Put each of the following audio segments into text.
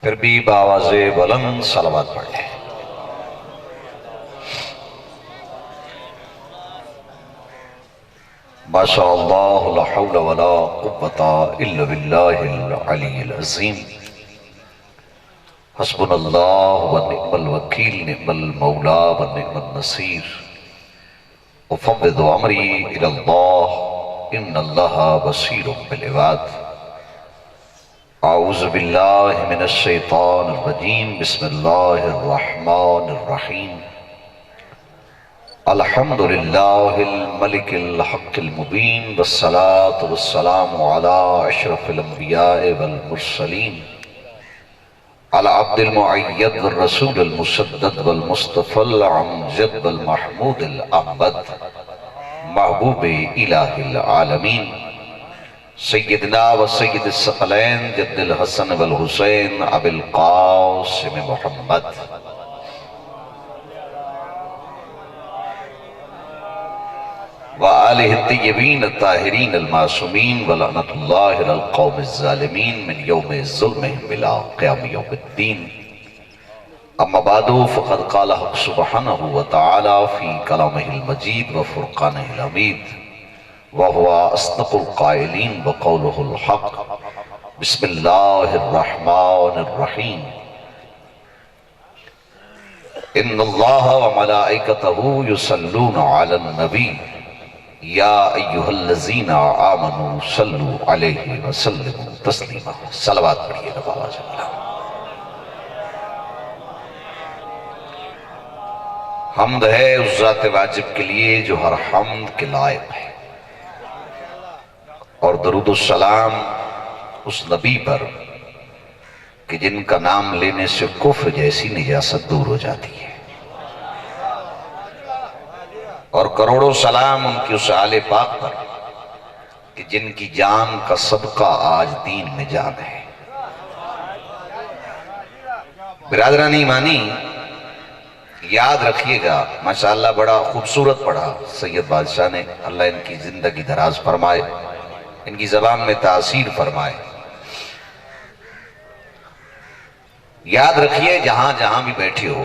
फिर भी बावाज़े बुलंद सलावत पढ़ लें। माशाअल्लाह ला हौला वला कुव्वता इल्ला बिल्लाहिल अलीय्यिल अज़ीम। हस्बुनल्लाहु व निअमल वकील, निअमल मौला व निअमन नसीर। उफ़व्विदु अमरी इलल्लाह, इन्नल्लाहा बसीरुम बिल इबाद। औज़ु बिल्लाहि मिनश शैतानिर रजीम। बिस्मिल्लाहिर रहमानिर रहीम। अल्हम्दुलिल्लाहिल मलिकिल हक़्क़िल मुबीन, वस्सलातु वस्सलामु अला अशरफिल अंबिया'i वल मुरसलीन, अला अब्दिल मुअय्यद व रसूलिल मुसद्दद वल मुस्तफ़ल अमजद वल महमूदिल अहमद, महबूबे इलाहिल आलमीन, सय्यदना व सय्यदिस सकलैन जद्दिल हसन वल हुसैन अबिल क़ासिम मुहम्मद। व आलिहि तय्यबीन ताहिरीन अल मासूमीन व लअनतुल्लाहि अलल क़ौमिज़ ज़ालिमीन मिन यौमि ज़ुल्मिहिम इला क़ियाम यौमिद्दीन। अम्मा बादु फ़क़द क़ाल हक़ सुब्हानहु व तआला फ़ी कलामिहिल मजीद व फ़ुरक़ानिहिल हमीद व हुवा अस्दक़ुल क़ाइलीन व क़ौलुहुल हक़। बिस्मिल्लाहिर रहमानिर रहीम। इन्नल्लाहा व मलाइकतहु युसल्लूना अलन नबी या अय्युहल्लज़ीना आमनू सल्लू अलैहि व सल्लिमू तस्लीमा। सलावत पढ़िए ना बाबा जी। हम्द है उस ज़ात वाजिब के लिए जो हर हम्द के लायक है, और दरूद सलाम उस नबी पर कि जिनका नाम लेने से कुफ्र जैसी निजासत दूर हो जाती है, और करोड़ों सलाम उनकी उस आले पाक पर कि जिनकी जान का सदका आज दीन में जान है। बिरादरान ईमानी, याद रखिएगा, माशाअल्लाह बड़ा खूबसूरत पढ़ा सैयद बादशाह ने। अल्लाह इनकी जिंदगी दराज फरमाए, इनकी जबान में तासीर फरमाए। याद रखिए, जहां जहां भी बैठे हो,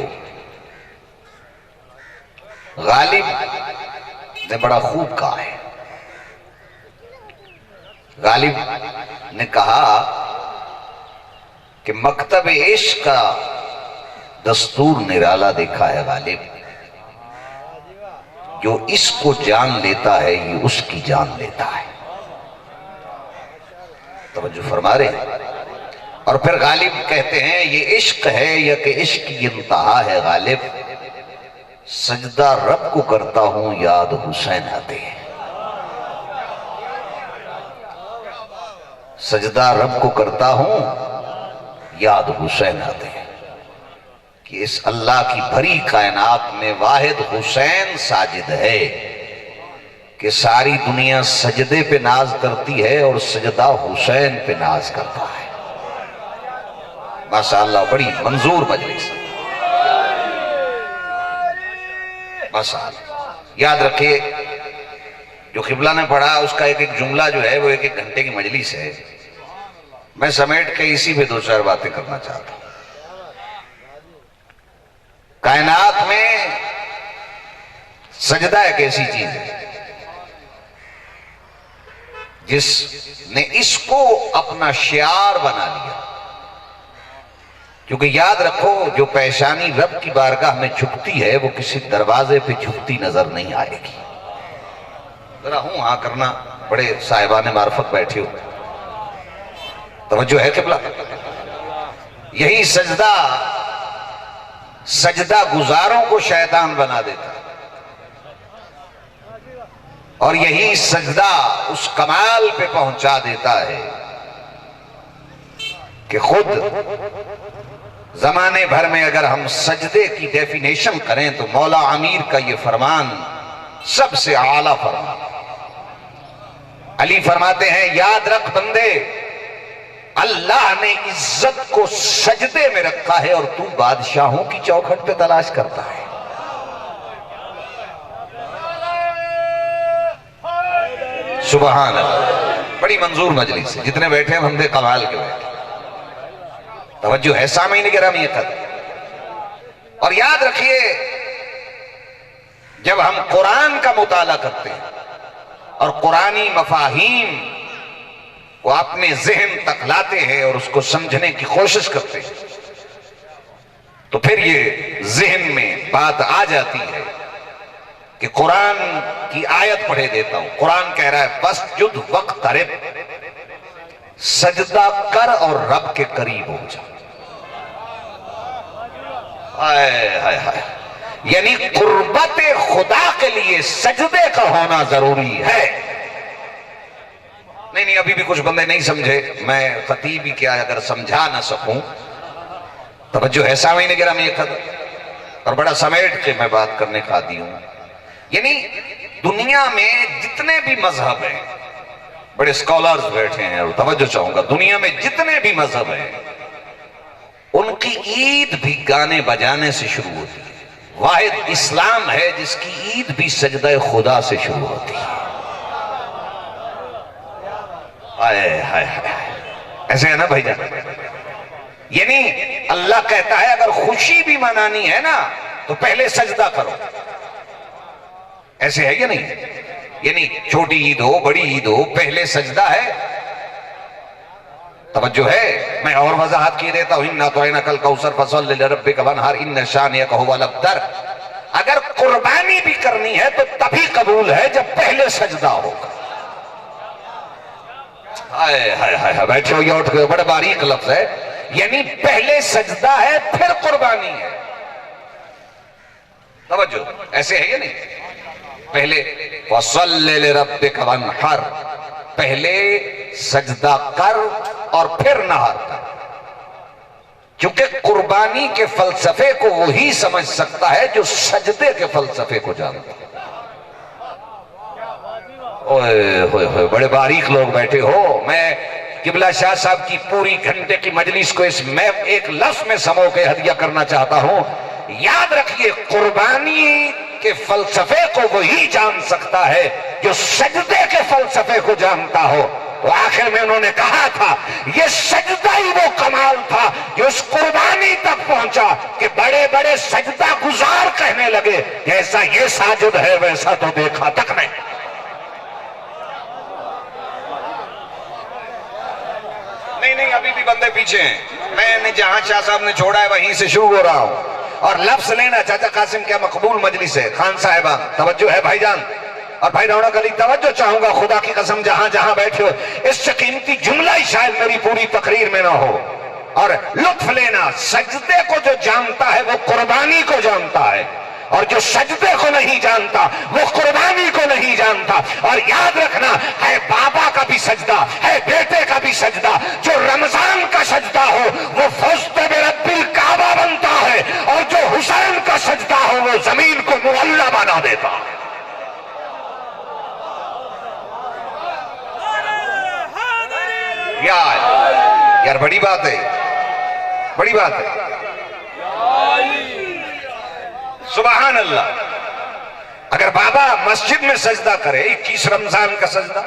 गालिब ने बड़ा खूब कहा है। गालिब ने कहा कि मकतब इश्क का दस्तूर निराला देखा है गालिब, जो इसको जान लेता है ये उसकी जान लेता है। तवज्जो फरमा रहे। और फिर गालिब कहते हैं ये इश्क है या कि इश्क की इंतहा है गालिब, सजदा रब को करता हूं याद हुसैन आते हैं। सजदा रब को करता हूं याद हुसैन आते हैं, कि इस अल्लाह की भरी कायनात में वाहिद हुसैन साजिद है कि सारी दुनिया सजदे पे नाज करती है और सजदा हुसैन पे नाज करता है। माशाअल्लाह, बड़ी मंजूर मजलिस। माशाअल्लाह। याद रखिए, जो क़िबला ने पढ़ा उसका एक एक जुमला जो है वो एक एक घंटे की मजलिस है। मैं समेट के इसी पे दो चार बातें करना चाहता हूं। कायनात में सजदा एक ऐसी चीज है जिसने इसको अपना शियार बना लिया। क्योंकि याद रखो, जो पेशानी रब की बारगाह में झुकती है वो किसी दरवाजे पे झुकती नजर नहीं आएगी। जरा हूं हाँ करना, बड़े साहिबाने मार्फत बैठे हो, तवज्जो है क़िबला। यही सजदा सजदा गुजारों को शैतान बना देता है, और यही सजदा उस कमाल पे पहुंचा देता है कि खुद जमाने भर में अगर हम सजदे की डेफिनेशन करें तो मौला अमीर का ये फरमान सबसे आला फरमान। अली फरमाते हैं, याद रख बंदे, अल्लाह ने इज्जत को सजदे में रखा है और तू बादशाहों की चौखट पे तलाश करता है। सुभान अल्लाह। बड़ी मंजूर मजलिस है, जितने बैठे हैं बंदे कमाल के बैठे। तवज्जो है सामीन गिरामी कदर। और याद रखिए, जब हम कुरान का मुताला करते हैं और कुरानी मफाहीम को अपने जहन तक लाते हैं और उसको समझने की कोशिश करते हैं, तो फिर ये जहन में बात आ जाती है कि कुरान की आयत पढ़े देता हूं। कुरान कह रहा है बसजुद वक्तरिब, सजदा कर और रब के करीब हो जा। हाय हाय हाय, यानी कुर्बत खुदा के लिए सजदे का होना जरूरी है। नहीं, अभी भी कुछ बंदे नहीं समझे, मैं खतीब ही क्या अगर समझा ना सकूं। तवज्जो है सामीन गिरामी कदर, और बड़ा समेट के मैं बात करने का आदी हूं। यानी दुनिया में जितने भी मजहब हैं, बड़े स्कॉलर्स बैठे हैं, और तवज्जो चाहूंगा, दुनिया में जितने भी मजहब हैं उनकी ईद भी गाने बजाने से शुरू होती है। वाहिद इस्लाम है जिसकी ईद भी सजदा खुदा से शुरू होती है। हाय हाय हाय, ऐसे है ना भाईजान। यानी अल्लाह कहता है अगर खुशी भी मनानी है ना तो पहले सजदा करो। ऐसे है या नहीं? यानी छोटी ईद हो बड़ी ईद हो, पहले सजदा है। तवज्जो है, मैं और वजाहत की देता हूं। इन्ना तो कल कौसर फसल लिरब्बिक वनहर इन्न शानियक हुवल अब्तर। अगर कुर्बानी भी करनी है तो तभी कबूल है जब पहले सजदा होगा। हाय हाय हाय, बैठे हो या उठ गए, बड़ा बारीक लफ्ज है। यानी पहले सजदा है फिर कुर्बानी है। तवज्जो, ऐसे है या नहीं? पहले फसल्लि लिरब्बिक वनहर, पहले सजदा कर और फिर नहर कर। क्योंकि कुर्बानी के फलसफे को वही समझ सकता है जो सजदे के फलसफे को जानता है। ओए होए होए, बड़े बारीक लोग बैठे हो। मैं किबला शाह साहब की पूरी घंटे की मजलिस को इस मैं एक लफ्ज में समो के हदिया करना चाहता हूं। याद रखिए, कुर्बानी के फलसफे को वही जान सकता है जो सजदे के फलसफे को जानता हो। तो आखिर में उन्होंने कहा था ये सजदा ही वो कमाल था जो उस कुर्बानी तक पहुंचा कि बड़े बड़े सजदा गुजार कहने लगे, जैसा ये साजिद है वैसा तो देखा तक नहीं। नहीं, अभी भी बंदे पीछे हैं। मैंने जहां शाह साहब ने छोड़ा है वहीं से शुरू हो रहा हूं। और लफ्ज लेना चाचा कासिम क्या मकबूल मजलिस है। खान साहिबा तवज्जो है भाईजान, और भाई रौनक अली तवज्जो चाहूंगा, खुदा की कसम जहां जहां बैठे हो, इससे कीमती जुमला ही शायद मेरी पूरी तकरीर में ना हो। और लुत्फ लेना, सजदे को जो जानता है वो कुर्बानी को जानता है, और जो सजदे को नहीं जानता वो कुर्बानी को नहीं जानता। और याद रखना है, बाबा का भी सजदा है, बेटे का भी सजदा। जो रमजान का सजदा हो वो फौजते बिरब्बिल काबा बनता है, और जो हुसैन का सजदा हो वो जमीन को मुअल्ला बना देता। यार बड़ी बात है, बड़ी बात है। सुभान अल्लाह। अगर बाबा मस्जिद में सजदा करे 21 रमजान का सजदा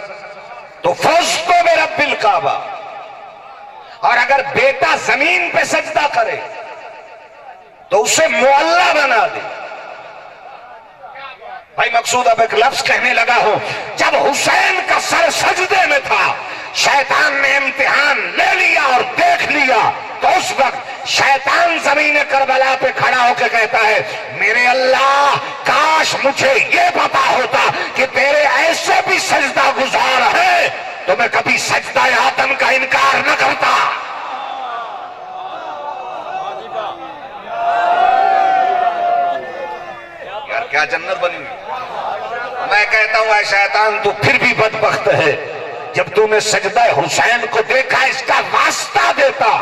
तो फौजतो बिरब्बिल काबा, और अगर बेटा जमीन पे सजदा करे तो उसे मुअल्ला बना दे। भाई मकसूद अब एक लफ्ज कहने लगा हूं, जब हुसैन का सर सजदे में था शैतान ने इम्तिहान ले लिया और देख लिया, तो उस वक्त शैतान जमीन करबला पे खड़ा होकर कहता है, मेरे अल्लाह काश मुझे ये पता होता कि तेरे ऐसे भी सजदा गुजार है तो मैं कभी सजदा आदम का इनकार न करता। यार क्या जन्नत बनी हुई। मैं कहता हूं शैतान तू फिर भी बदबख्त है, जब तूने सजदा हुसैन को देखा इसका वास्ता देता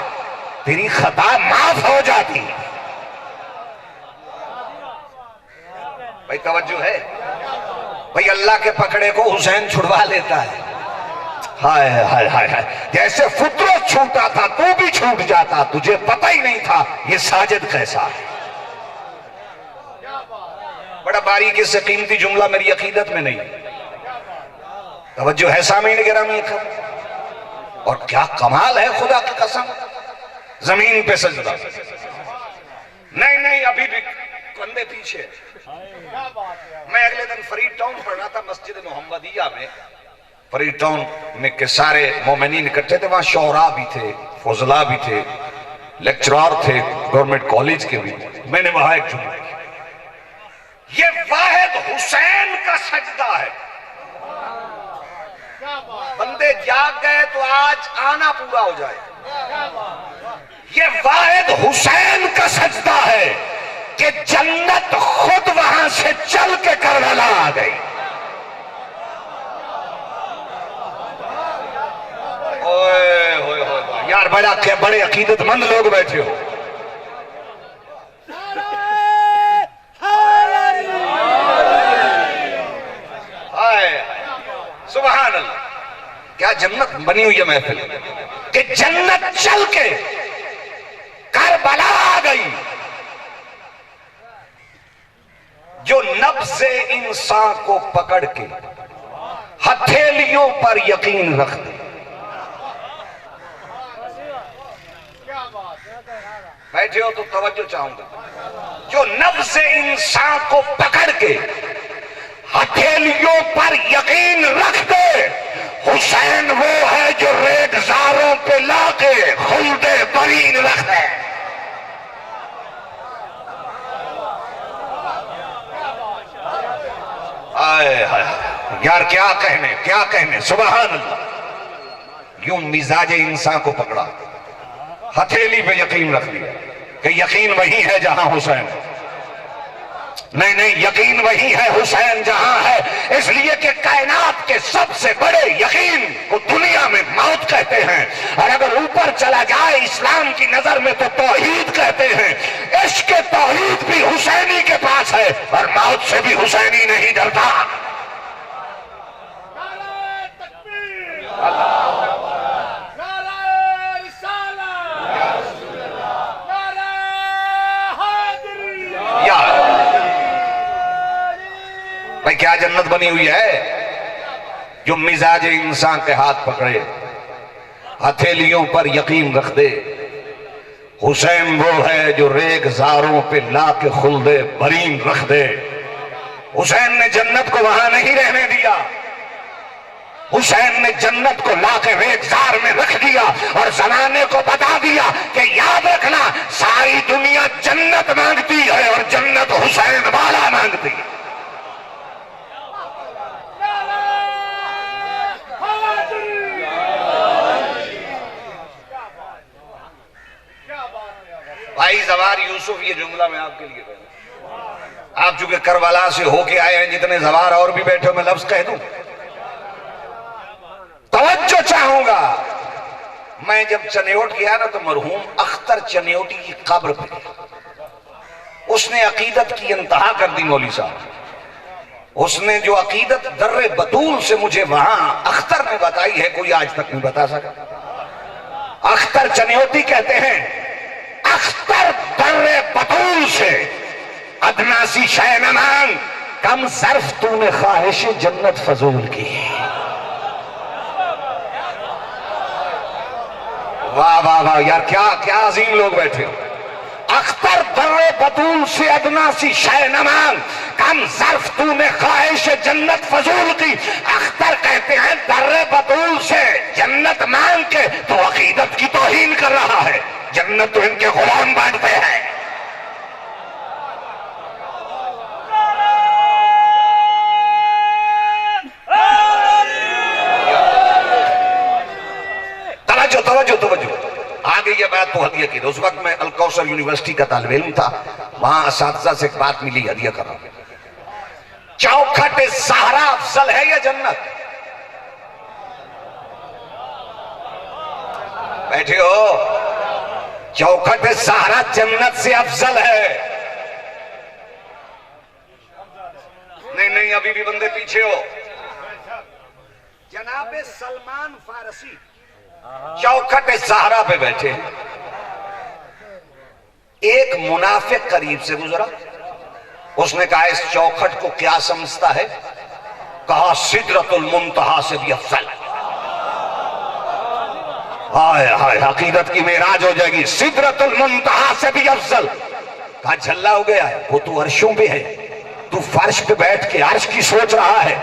तेरी खता माफ हो जाती। भाई तवज्जो है भाई, अल्लाह के पकड़े को हुसैन छुड़वा लेता है। हाय हाय हाय हाय, जैसे फितरत छूटा था तू भी छूट जाता, तुझे पता ही नहीं था ये साजिद कैसा है। बड़ा बारीकी से कीमती जुमला मेरी अकीदत में नहीं। तवज्जो है सामीन गिरामी। और क्या कमाल है खुदा की कसम, जमीन पे सजदा। नहीं नहीं, अभी भी कंधे पीछे। मैं अगले दिन फरीद टाउन पढ़ रहा था, मस्जिद मोहम्मदिया में, फरीद टाउन में के सारे मोमिनीन इकट्ठे थे। वहां शोहरा भी थे, फजला भी थे, लेक्चरर थे गवर्नमेंट कॉलेज के भी। मैंने वहां एक जुमला, ये वाहिद हुसैन का सजदा है। बंदे जाग गए तो आज आना पूरा हो जाए। ये वाहिद हुसैन का सजदा है कि जन्नत खुद वहां से चल के करबला आ गई। ओए होए होए यार, बड़े अकीदतमंद लोग बैठे हो। सुभान अल्लाह, क्या जन्नत बनी हुई है महफिल कि जन्नत चल के करबला आ गई। जो नफ्से इंसान को पकड़ के हथेलियों पर यकीन रखते। बैठे हो तो तवज्जो चाहूंगा। जो नफ्से इंसान को पकड़ के हथेलियों पर यकीन रख दे, हुसैन वो है जो रेगजारों पे लाके खुल्दे बरीन रख दे। आए हाय यार, क्या कहने सुभान अल्लाह। यूं मिजाज इंसान को पकड़ा, हथेली पे यकीन रख दिया कि यकीन वही है जहां हुसैन। नहीं, यकीन वही है हुसैन जहां है। इसलिए कि कायनात के सबसे बड़े यकीन को दुनिया में मौत कहते हैं, और अगर ऊपर चला जाए इस्लाम की नजर में तो तौहीद कहते हैं। इश्क तौहीद भी हुसैनी के पास है, और मौत से भी हुसैनी नहीं डरता। भाई क्या जन्नत बनी हुई है। जो मिजाज इंसान के हाथ पकड़े, हथेलियों पर यकीन रख दे। हुसैन वो है जो रेगजारों पे ला के खुल्दे बरीन रख दे। हुसैन ने जन्नत को वहां नहीं रहने दिया, हुसैन ने जन्नत को ला के रेगजार में रख दिया और जमाने को बता दिया कि याद रखना, सारी दुनिया जन्नत मांगती है और जन्नत हुसैन वाला मांगती है। भाई जवार यूसुफ, ये जुमला मैं आपके लिए कहूं। आप चूंकि करबला से होके आए हैं, जितने जवार और भी बैठे हो, मैं लफ्ज कह दूं, तवज्जो चाहूंगा। मैं जब चनेयोट गया ना तो मरहूम अख्तर चनेयोटी की कब्र पे उसने अकीदत की इंतहा कर दी। मौली साहब, उसने जो अकीदत दर्रे बतूल से मुझे वहां अख्तर ने बताई है, कोई आज तक नहीं बता सका। अख्तर चनेयोटी कहते हैं, अख्तर दर्रे बतूल से अदनासी शय न मांग, कम सर्फ तूने ख्वाहिश जन्नत फजूल की। वाह वाह वाह यार, क्या अजीम लोग बैठे हो। अख्तर दर्रे बतूल से अदनासी शय न मांग, कम सर्फ तूने ख्वाहिश जन्नत फजूल की। अख्तर कहते हैं दर्रे बतूल से जन्नत मांग के तो अकीदत की तौहीन कर रहा है। जन्नत तो इनके गुलाम बांटते हैं। तवज्जो आगे ये बात तो हदिया की। उस वक्त मैं अलकौसर यूनिवर्सिटी का तालिब इल्म था, वहां असातिज़ा से एक बात मिली, हदिया कर रहा हूं। चौखट ज़हरा अफजल है या जन्नत? बैठे हो। चौखट ज़हरा जन्नत से अफजल है। नहीं, अभी भी बंदे पीछे हो। जनाबे सलमान फारसी चौखट ज़हरा पे बैठे, एक मुनाफिक करीब से गुजरा। उसने कहा इस चौखट को क्या समझता है? कहा सिदरतुल मुंतहा से भी अफजल। हाय हाय, हकीकत की मेराज हो जाएगी। सिदरतुल मुंतहा से भी अफजल। कहा झल्ला हो गया है, वो तू अर्शों पे है, तू फर्श पे बैठ के अर्श की सोच रहा है।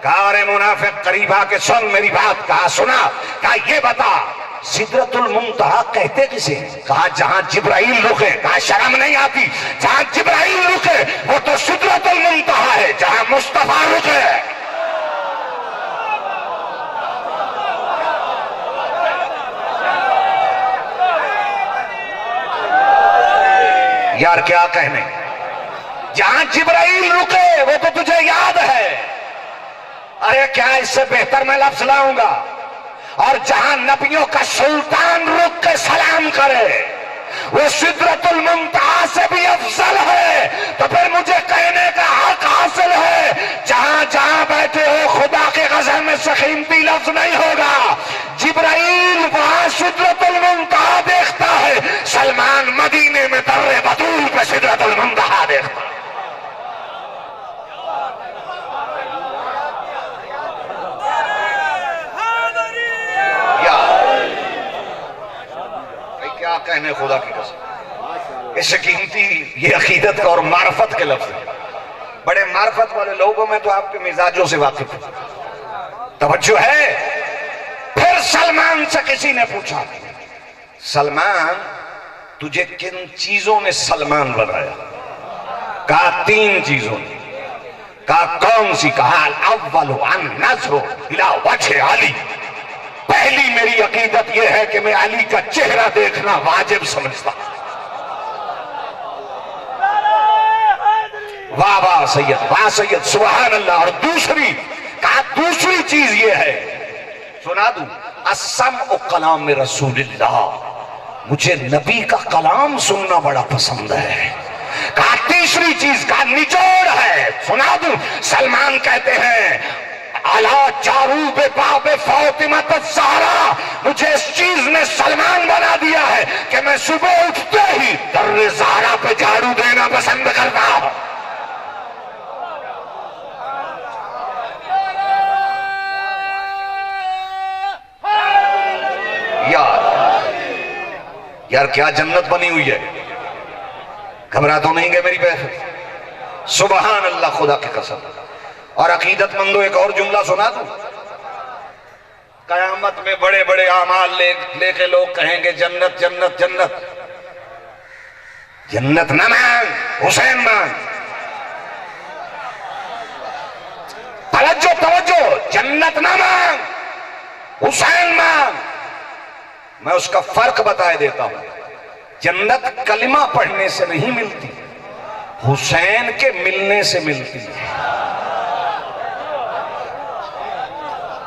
कहा अरे मुनाफिक करीब आके सुन मेरी बात। कहा सुना। कहा ये बता सिदरतुल मुंतहा कहते किसे? कहा जहां जिब्राइल रुके। कहा शर्म नहीं आती? जहां जिब्राइल रुके वो तो सिदरतुल मुंतहा है, जहां मुस्तफा रुके। यार क्या कहने, जहां जिब्राइल रुके वो तो तुझे याद है। अरे क्या इससे बेहतर मैं लफ्ज लाऊंगा। और जहां नबियों का सुल्तान रुक के सलाम करे वो सिदरतुल मुंतहा से भी अफजल है। तो फिर मुझे कहने का हक हासिल है, जहां जहां बैठे हो खुदा के गज़ल में से कीमती लफ्ज नहीं होगा। जिब्राइल वहां सिदरतुल मुंतहा देखता है, सलमान मदीने में दर्रे बतूल पे सिदरतुल मुंतहा देखता है। क्या कहने खुदा की कसम, इससे कीमती ये अकीदत का और मार्फत के लफ्ज है। बड़े मार्फत वाले लोगों में तो आपके मिजाजों से वाकिफ है, तवज्जो है। फिर सलमान से किसी ने पूछा, सलमान तुझे किन चीजों ने सलमान बनाया? कहा 3 चीजों ने। कहा कौन सी? कहा अव्वल अन नज़्र इला वजह अली। पहली मेरी अकीदत यह है कि मैं अली का चेहरा देखना वाजिब समझता। वाह वाह सैयद, वाह सैयद, सुभान अल्लाह। और दूसरी, कहा दूसरी चीज यह है, सुना दूं, अस्सम कलाम में रसूलिल्लाह, मुझे नबी का कलाम सुनना बड़ा पसंद है। कहा तीसरी चीज का निचोड़ है, सुना दूं। सलमान कहते हैं अला चारू बे बाबे फातिमा ज़हरा, मुझे इस चीज ने सलमान बना दिया है कि मैं सुबह उठते ही दर्रे ज़हरा पे झाड़ू देना पसंद करता हूं। यार क्या जन्नत बनी हुई है। घबरा तो नहीं गए मेरी बहन? सुभान अल्लाह, खुदा की कसम। और अकीदतमंदों एक और जुमला सुना दूं, कयामत में बड़े बड़े आमाल लेके लोग कहेंगे जन्नत जन्नत जन्नत। जन्नत न मांग, हुसैन मांग। तवज्जो तवज्जो, जन्नत न मांग, हुसैन मांग। मैं उसका फर्क बताए देता हूं। जन्नत कलिमा पढ़ने से नहीं मिलती, हुसैन के मिलने से मिलती है।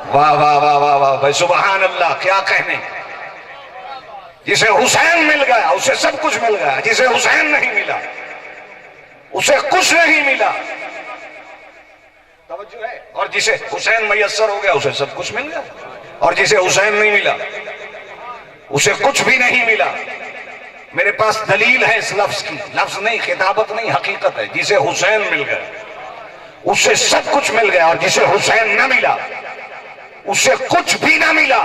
वाह वाह वाह वाह वाह भाई, सुभान अल्लाह, क्या कहने। जिसे हुसैन मिल गया उसे सब कुछ मिल गया, जिसे हुसैन नहीं मिला उसे कुछ नहीं मिला। तवज्जो है। और जिसे हुसैन मयस्सर हो गया उसे सब कुछ मिल गया, और जिसे हुसैन नहीं मिला उसे कुछ भी नहीं मिला। मेरे पास दलील है इस लफ्ज की, लफ्ज नहीं, खिताबत नहीं, हकीकत है। जिसे हुसैन मिल गया उसे सब कुछ मिल गया, और जिसे हुसैन न मिला उसे कुछ भी ना मिला।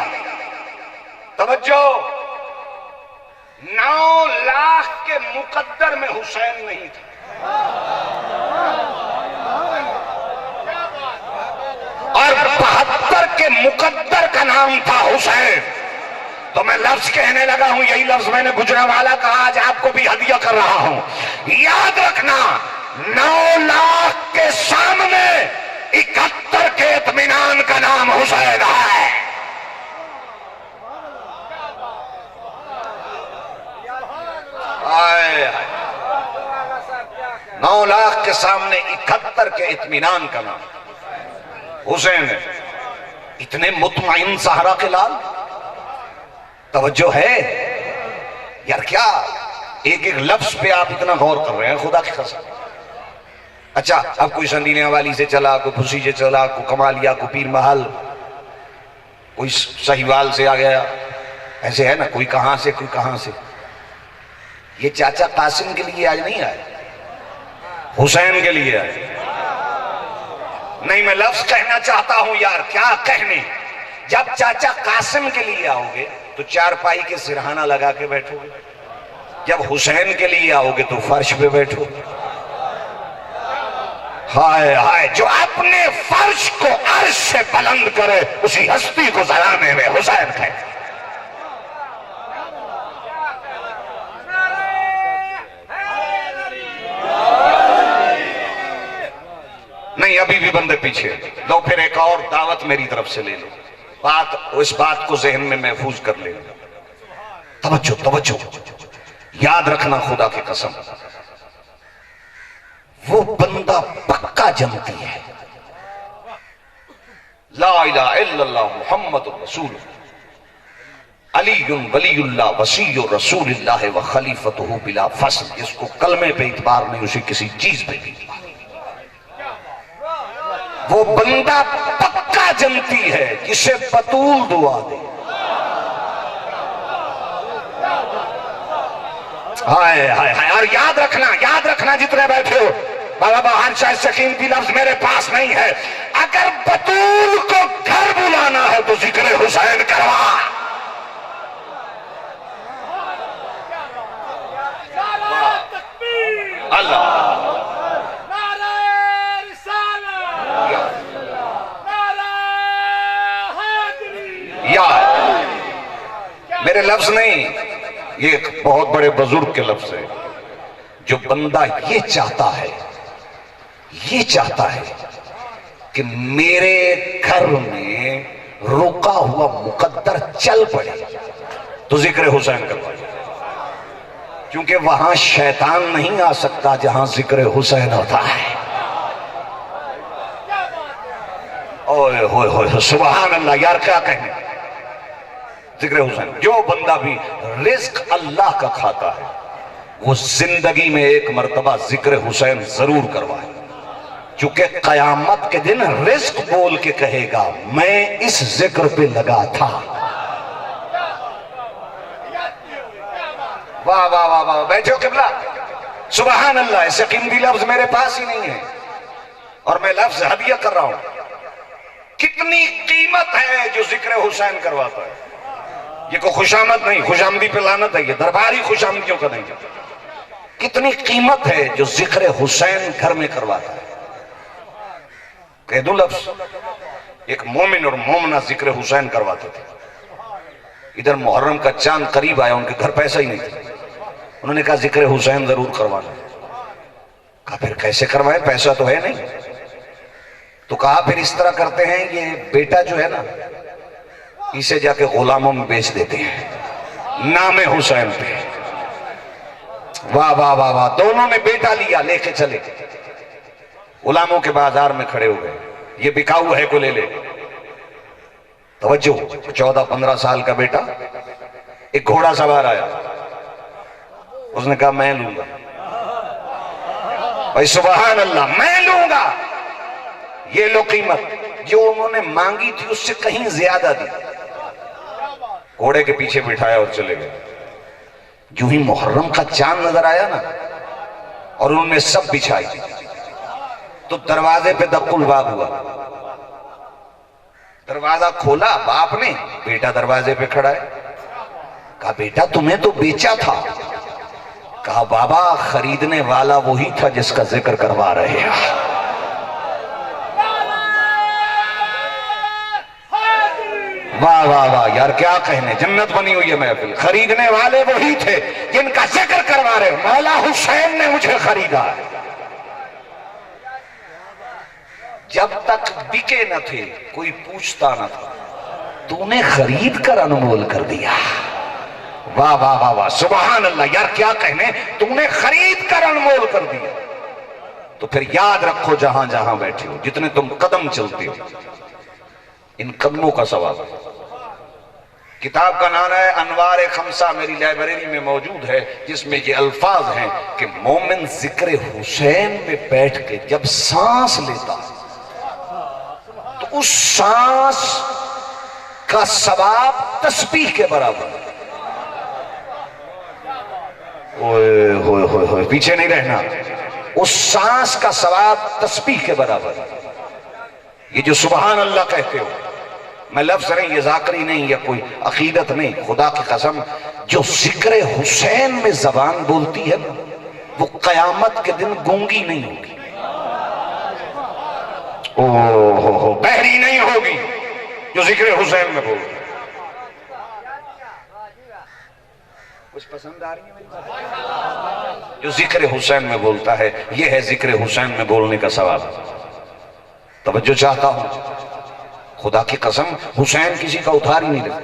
तवज्जो, 9 लाख के मुकद्दर में हुसैन नहीं था, और 72 के मुकद्दर का नाम था हुसैन। तो मैं लफ्ज कहने लगा हूं, यही लफ्ज मैंने गुजरावाला का आज आपको भी हदिया कर रहा हूं। याद रखना, 9 लाख के सामने 71 के इत्मीनान का नाम हुसैन है। आए 9 लाख के सामने 71 के इत्मीनान का नाम हुसैन है। इतने मुतमईन सहरा के लाल। तवज्जो है यार, क्या एक एक लफ्ज पे आप इतना गौर कर रहे हैं, खुदा की कसम। अच्छा, अब कोई संदीने वाली से चला, कोई फुसी से चला, कोई कमालिया, कोई पीर महल, कोई सहीवाल से आ गया, ऐसे है ना, कोई कहां से कोई कहां से। ये चाचा कासिम के लिए आज नहीं आए, हुसैन के लिए आए। नहीं, मैं लफ्ज कहना चाहता हूं यार, क्या कहने। जब चाचा कासिम के लिए आओगे तो चारपाई के सिरहाना लगा के बैठोगे, जब हुसैन के लिए आओगे तो फर्श पे बैठो। हाय हाय, जो अपने फर्श को अर्श से बुलंद करे उसी हस्ती को जलाने में हुसैन कहते। नहीं, अभी भी बंदे पीछे लो, फिर एक और दावत मेरी तरफ से ले लो, इस बात को जहन में महफूज कर ले। तवज्जो तवज्जो, याद रखना, खुदा की कसम, वो बंदा पक्का जनती है ला इलाहा इल्लल्लाह मुहम्मदुर रसूल अलीयुन वलीयुल्लाह वसीयुर रसूलिल्लाह व खलीफतुहु बिला फसल, जिसको कलमे पे इतबार नहीं उसे किसी चीज पे भी इतबार। वो बंदा पक्का जनती है जिसे बतूल दुआ दे। हाय हाय हाय, और याद रखना जितने बैठे हो, बाबा बाहर शायद से कीमती लफ्ज मेरे पास नहीं है, अगर बतूल को घर बुलाना है तो जिक्र हुसैन करवा। अल्लाह मेरे लफ्ज नहीं, ये एक बहुत बड़े बुजुर्ग के लफ्ज है। जो बंदा ये चाहता है कि मेरे घर में रुका हुआ मुकद्दर चल पड़े तो जिक्र हुसैन करवाए, क्योंकि वहां शैतान नहीं आ सकता जहां जिक्र हुसैन होता है। ओए होए होए, सुभान अल्लाह, यार क्या कहने, जिक्र हुसैन। जो बंदा भी रिस्क अल्लाह का खाता है वो जिंदगी में एक मर्तबा जिक्र हुसैन जरूर करवाए, क्योंकि कयामत के दिन रिस्क बोल के कहेगा मैं इस जिक्र पे लगा था। वाह वाह वाह वाह, बैठो किबला, सुभान अल्लाह। ऐसे कीमती लफ्ज मेरे पास ही नहीं है और मैं लफ्ज हदिया कर रहा हूं। कितनी कीमत है जो जिक्र हुसैन करवाता है। ये को खुशामद नहीं, खुशामदी पे लानत है, ये दरबारी खुशामदियों का नहीं। कितनी कीमत है जो जिक्र हुसैन घर में करवाता है। कह दूं लफ्ज, एक मोमिन और मोमना जिक्र हुसैन करवाते थे। इधर मुहर्रम का चांद करीब आया, उनके घर पैसा ही नहीं था, उन्होंने कहा जिक्र हुसैन जरूर करवाना। कहा फिर कैसे करवाएं, पैसा तो है नहीं। तो कहा फिर इस तरह करते हैं, ये बेटा जो है ना इसे जाके गुलामों में बेच देते हैं नामे हुसैन पे। वाह वाह वाह वाह, दोनों ने बेटा लिया, लेके चले गुलामों के बाजार में खड़े हो गए, ये बिकाऊ है को ले ले। तवज्जो, 14-15 साल का बेटा, एक घोड़ा सवार आया, उसने कहा मैं लूंगा। भाई सुभान अल्लाह, मैं लूंगा। ये लो कीमत, जो उन्होंने मांगी थी उससे कहीं ज्यादा दी। घोड़े के पीछे बिठाया और चले गए। जो ही मुहर्रम का चांद नजर आया ना और उन्होंने सब बिछाई, तो दरवाजे पे दक्कुल बाब हुआ। दरवाजा खोला बाप ने, बेटा दरवाजे पे खड़ा है। कहा बेटा तुम्हें तो बेचा था। कहा बाबा खरीदने वाला वही था जिसका जिक्र करवा रहे हैं। वाह वाह वाह यार, क्या कहने, जन्नत बनी हुई है महफिल। खरीदने वाले वही थे जिनका जिक्र करवा रहे। मौला हुसैन ने मुझे खरीदा है। जब तक बिके न थे कोई पूछता न था, तूने खरीद कर अनमोल कर दिया। वाह वाह वाह वाह, सुभान अल्लाह यार, क्या कहने, तूने खरीद कर अनमोल कर दिया। तो फिर याद रखो, जहां जहां बैठे हो, जितने तुम कदम चलते हो, इन कदमों का सवाल है। किताब का नाम है अनवार खमसा, मेरी लाइब्रेरी में मौजूद है, जिसमें ये अल्फाज हैं कि मोमिन जिक्र हुसैन में बैठ के जब सांस लेता तो उस सांस का सवाब तस्बीह के बराबर है। ओए होए होए होए, पीछे नहीं रहना, उस सांस का सवाब तस्बीह के बराबर है। ये जो सुभान अल्लाह कहते हो, मैं लफ्ज नहीं, ये जाकरी नहीं या कोई अकीदत नहीं, खुदा की कसम, जो जिक्र हुसैन में जबान बोलती है ना, वो कयामत के दिन गूंगी नहीं होगी, ओ बहरी नहीं होगी, जो जिक्र हुसैन में बोलती। कुछ पसंद आ रही है मेरी बात? जो जिक्र हुसैन में बोलता है, ये है जिक्र हुसैन में बोलने का सवाब। तवज्जो चाहता हूं, खुदा की कसम, हुसैन किसी का उधार ही नहीं लेते,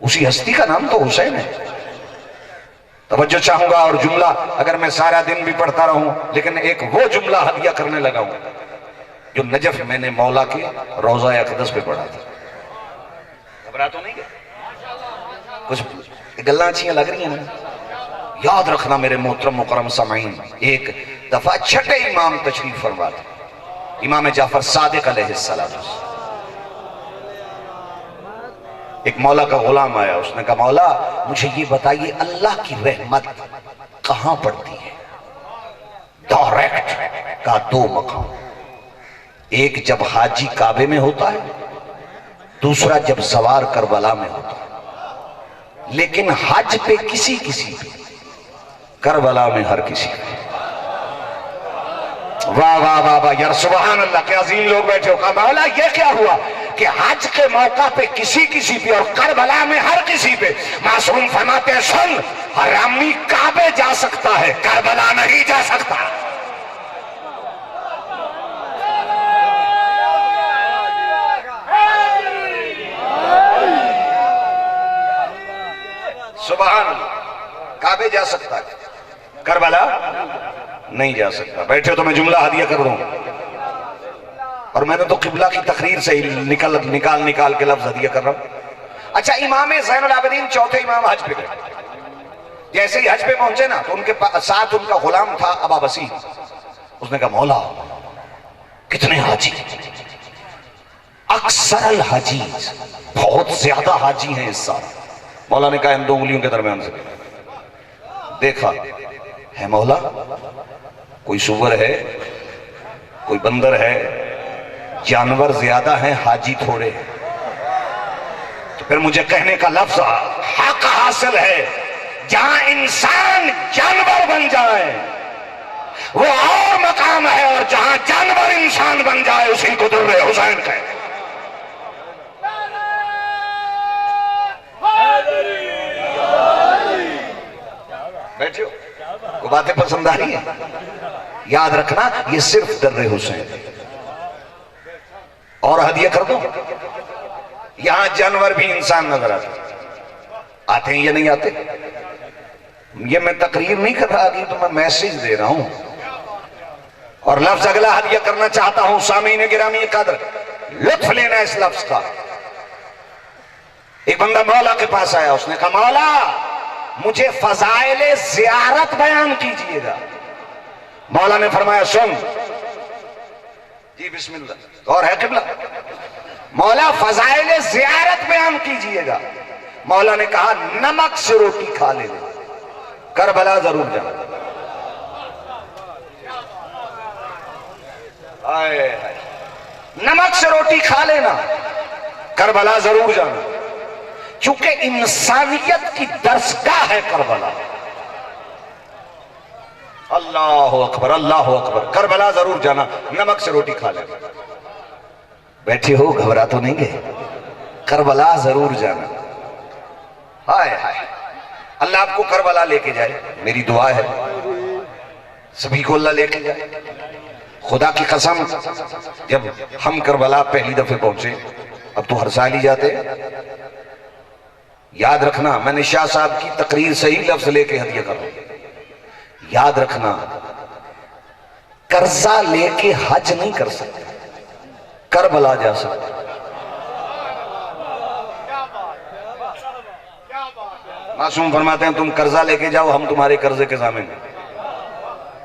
उसी हस्ती का नाम तो हुसैन है। तवज्जो चाहूंगा, और जुमला अगर मैं सारा दिन भी पढ़ता रहूं, लेकिन एक वो जुमला हदिया करने लगा हूं जो नजफ मैंने मौला के रोजा अक़दस पे पढ़ा था। घबरा तो नहीं गया? कुछ गल्लां अच्छी लग रही हैं ना? याद रखना मेरे मोहतरम मुकरम समाईन, एक दफा छठे इमाम तशरीफ फरमा थे, इमाम जाफर सादिक अलैहिस्सलाम। एक मौला का गुलाम आया, उसने कहा मौला मुझे ये बताइए अल्लाह की रहमत कहां पड़ती है? डायरेक्ट का दो मकाम, एक जब हाजी काबे में होता है, दूसरा जब सवार करबला में होता है। लेकिन हज पे किसी किसी पे, करबला में हर किसी पे। वाह वाह वाह वाह यार, सुभान अल्लाह, क्या अजीम लोग बैठे हो। कहा मौला ये क्या हुआ कि हज के मौका पे किसी किसी पे और करबला में हर किसी पे? मासूम फरमाते हैं सुन, हरामी काबे जा सकता है, करबला नहीं जा सकता। सुभान अल्लाह, काबे जा सकता है, करबला नहीं जा सकता। बैठे तो मैं जुमला हदिया कर दूं, और मैंने तो किबला की तकरीर से ही निकाल के लफ्ज हदिया कर रहा हूं। अच्छा, इमाम ज़ैनुल आबिदीन चौथे इमाम हज पे गए। जैसे ही हज पे पहुंचे ना, तो उनके साथ उनका गुलाम था अबा वसी। उसने कहा मौला कितने हाजी? अक्सर हाजीज, बहुत ज्यादा हाजी हैं इस साल। मौला ने कहा इन दो उंगलियों के दरमियान से देखा है मौला, कोई सुअर है, कोई बंदर है, जानवर ज्यादा हैं, हाजी थोड़े हैं। तो फिर मुझे कहने का लफ्ज हक हासिल है, जहां इंसान जानवर बन जाए वो और मकाम है, और जहां जानवर इंसान बन जाए उसी को दुर्रे हुसैन कहते। बैठे हो, को बातें पसंद आ रही है? याद रखना ये सिर्फ दर्रे हुसैन है। और हदिया कर दो, यहां जानवर भी इंसान नजर आते हैं या नहीं आते? ये मैं तकरीर नहीं कर रहा, तो मैं मैसेज दे रहा हूं। और लफ्ज अगला हदिया करना चाहता हूं, सामीन गिरामी कदर, लुत्फ लेना इस लफ्ज का। एक बंदा मौला के पास आया, उसने कहा मौला मुझे फजाइले ज़ियारत बयान कीजिएगा। मौला ने फरमाया सुन जी, बिस्मिल्लाह, और है किबला। मौला फजाइले ज़ियारत बयान कीजिएगा। मौला ने कहा नमक से रोटी खा लेना, करबला जरूर जाना। नमक से रोटी खा लेना, करबला जरूर जाना, क्योंकि इंसानियत की दरसगाह है करबला। अल्लाह अकबर, अल्लाह अकबर, करबला जरूर जाना, नमक से रोटी खा लेना। बैठे हो, घबरा तो नहीं गए? करबला जरूर जाना। हाय हाय, अल्लाह आपको करबला लेके जाए, मेरी दुआ है सभी को अल्लाह लेके जाए। खुदा की कसम, जब हम करबला पहली दफे पहुंचे, अब तो हर साल ही जाते, याद रखना मैंने शाह साहब की तकरीर से ही लफ्ज लेके हदिया कर रहा हूं। याद रखना, कर्जा लेके हज नहीं कर सकते, करबला जा सकते। मासूम फरमाते हैं तुम कर्जा लेके जाओ, हम तुम्हारे कर्जे के ज़ामिन।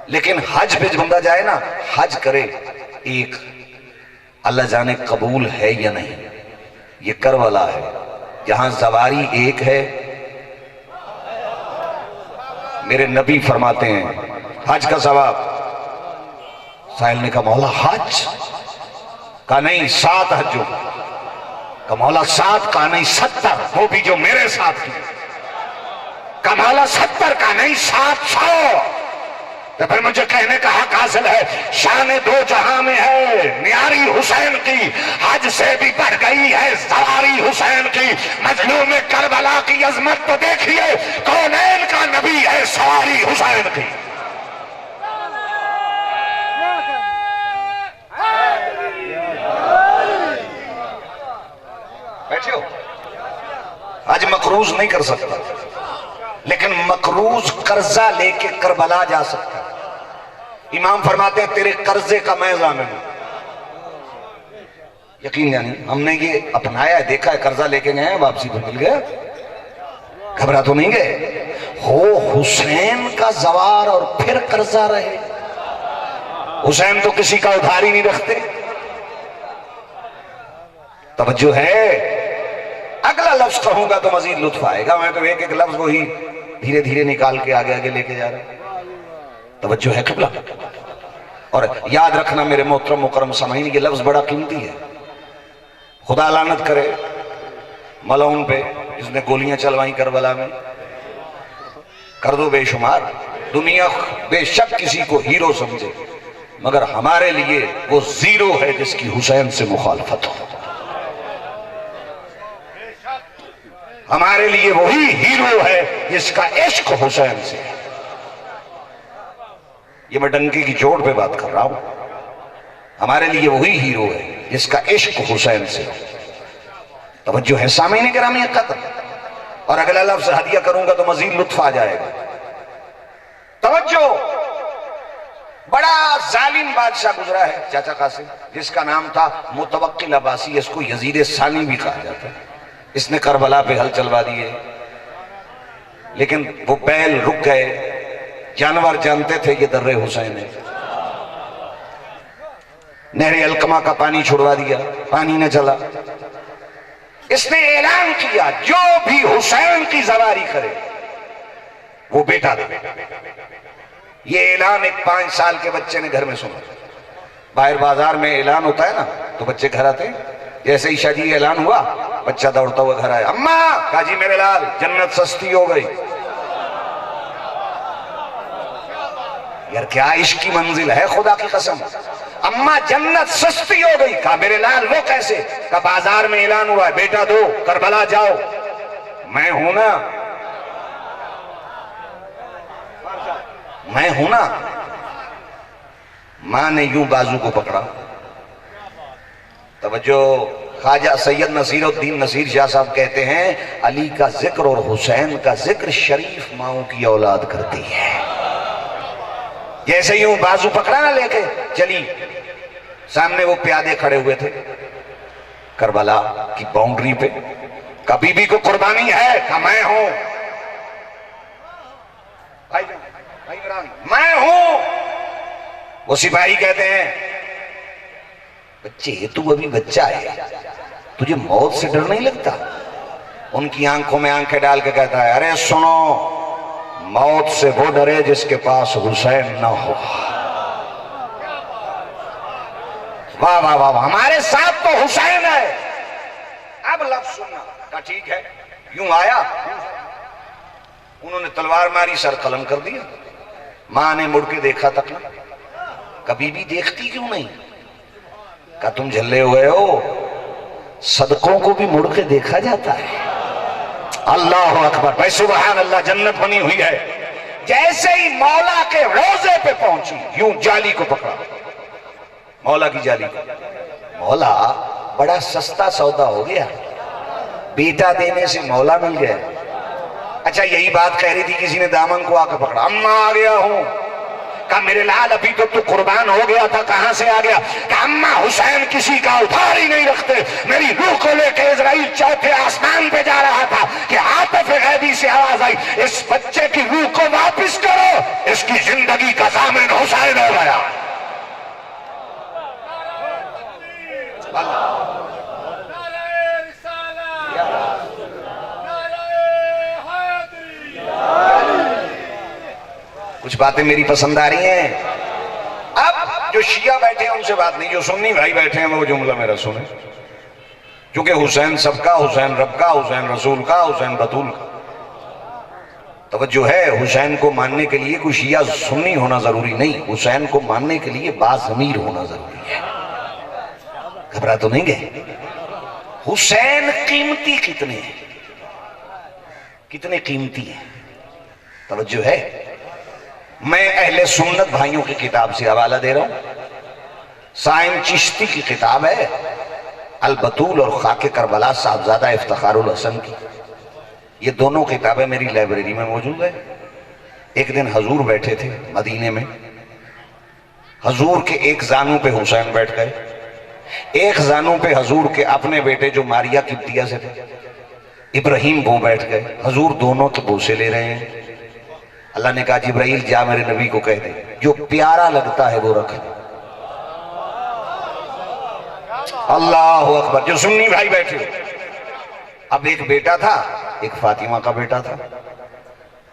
लेकिन हज पे बंदा जाए ना, हज करे, एक अल्लाह जाने कबूल है या नहीं, ये करबला है, जहां सवारी एक है। मेरे नबी फरमाते हैं हज का सवाब। साहिल ने कहा मौला हज का नहीं, 7 हजों का। कमौला 7 का नहीं 70, वो भी जो मेरे साथ की। कमौला 70 का नहीं 700। तो फिर मुझे कहने का हक हासिल है, शान दो जहां में है न्यारी हुसैन की, हज से भी बढ़ गई है सवारी हुसैन की। मजलूम करबला की अजमत तो देखिए, कौनैन का नबी है सवारी हुसैन की। बैठियो, आज मकरूज नहीं कर सकता, लेकिन मकरूज कर्जा लेके करबला जा सकता है। इमाम फरमाते हैं तेरे कर्जे का मैं ज़ामिन हूं। यकीन जानी हमने ये अपनाया है, देखा है, कर्जा लेके गए, वापसी पर मिल गया, घबरा तो नहीं गए। हो हुसैन का जवार और फिर कर्जा रहे। हुसैन तो किसी का उधार ही नहीं रखते। तवज्जो है। अगला लफ्ज कहूंगा तो मजीद लुत्फ आएगा, मैं तो एक एक लफ्ज को ही धीरे धीरे निकाल के आगे आगे लेके जा रहा हूं। तवज्जो है क़िबला। और याद रखना मेरे मोहतरम मुकरम समाईन, ये लफ्ज बड़ा कीमती है। खुदा लानत करे मलऊन पे, जिसने गोलियां चलवाई करबला में, कर दो बेशुमार। दुनिया बेशक किसी को हीरो समझे, मगर हमारे लिए वो जीरो है जिसकी हुसैन से मुखालफत हो। हमारे लिए वही हीरो है जिसका इश्क हुसैन से है। ये मैं डंके की चोट पे बात कर रहा हूं। हमारे लिए वही हीरो है जिसका इश्क हुसैन से हो। तवज्जो है सामीन गिरामी कदर। और अगला लफ्ज हदिया करूंगा तो मजीद लुत्फ आ जाएगा। तवज्जो, बड़ा जालिम बादशाह गुजरा है चाचा कासिम, जिसका नाम था मुतवक्किल अब्बासी। इसको यजीद सानी भी कहा जाता है। इसने करबला पे हल चलवा दिए, लेकिन वो बैल रुक गए। जानवर जानते थे कि दर्रे हुसैन है। नहरे अलकमा का पानी छुड़वा दिया, पानी न चला। इसने ऐलान किया जो भी हुसैन की सवारी करे वो बेटा दे। ये ऐलान एक 5 साल के बच्चे ने घर में सुना। बाहर बाजार में ऐलान होता है ना, तो बच्चे घर आते हैं। जैसे ही शादी ऐलान हुआ, बच्चा दौड़ता हुआ घर आया, अम्मा, कहा जी मेरे लाल जन्नत सस्ती हो गई। यार क्या इश्क की मंजिल है, खुदा की कसम। अम्मा जन्नत सस्ती हो गई। कहा मेरे लाल वो कैसे? कहा बाजार में ऐलान हुआ है, बेटा दो, करबला जाओ। मैं हूं ना, मैं हूं ना। मां ने यूं बाजू को पकड़ा। तवज्जो, ख्वाजा सैयद नसीरुद्दीन नसीर शाह साहब कहते हैं, अली का जिक्र और हुसैन का जिक्र शरीफ माओं की औलाद करती है। जैसे यूं बाजू पकड़ा ना लेके चली, सामने वो प्यादे खड़े हुए थे करबला की बाउंड्री पे। का बीबी को कुर्बानी है? का मैं हूं भाई, भाई मैं हूं। वो सिपाही कहते हैं, बच्चे तू अभी बच्चा है, तुझे मौत से डर नहीं लगता? उनकी आंखों में आंखें डाल के कहता है, अरे सुनो, मौत से वो डरे जिसके पास हुसैन ना हो। वाह वाह वाह, हमारे साथ तो हुसैन है। अब लफ्ज सुनना। का ठीक है। यूं आया, उन्होंने तलवार मारी, सर कलम कर दिया। मां ने मुड़ के देखा तक ना। कभी भी देखती क्यों नहीं? का तुम झल्ले हुए हो, सदकों को भी मुड़ के देखा जाता है। अल्लाह अकबर भाई, सुबहान अल्लाह। जन्नत बनी हुई है। जैसे ही मौला के रोजे पे पहुंची, यूं जाली को पकड़ा, मौला की जाली को। मौला बड़ा सस्ता सौदा हो गया, बेटा देने से मौला मिल गया। अच्छा यही बात कह रही थी, किसी ने दामन को आकर पकड़ा, अम्मा आ गया हूं। कहा मेरे लाल अभी तो तू कुर्बान हो गया था, कहां से आ गया? कहा अम्मा हुसैन किसी का उधार ही नहीं रखते। मेरी रूह को लेकर इजराइल 4थे आसमान पे जा रहा था कि आतिफ गैबी से आवाज आई, इस बच्चे की रूह को वापस करो, इसकी जिंदगी का ज़ामिन हुसैन हो गया। कुछ बातें मेरी पसंद आ रही हैं। अब जो शिया बैठे हैं उनसे बात नहीं, जो सुन्नी भाई बैठे हैं वो जुमला मेरा सुने। क्योंकि हुसैन सबका, हुसैन रब का, हुसैन रसूल का, हुसैन बतूल का। तवज्जो है, हुसैन को मानने के लिए कोई शिया सुन्नी होना जरूरी नहीं, हुसैन को मानने के लिए बाज़मीर होना जरूरी है। घबरा तो नहीं गए? हुसैन कीमती कितने हैं, कितने कीमती हैं, तवज्जो है। मैं अहले सुन्नत भाइयों की किताब से हवाला दे रहा हूं, साइम चिश्ती की किताब है अल बतूल और खाके करबला साहबजादा इफ्तिखारुल हसन की। ये दोनों किताबें मेरी लाइब्रेरी में मौजूद है। एक दिन हजूर बैठे थे मदीने में, हजूर के एक जानू पे हुसैन बैठ गए, एक जानू पे हजूर के अपने बेटे जो मारिया किब्तिया से थे इब्राहिम वो बैठ गए। हजूर दोनों के बोसे ले रहे हैं। अल्लाह ने कहा जिब्राइल जा मेरे नबी को कह दे जो प्यारा लगता है वो रख ले। अल्लाह अकबर। जो सुन्नी भाई बैठे, अब एक बेटा था, एक फातिमा का बेटा था।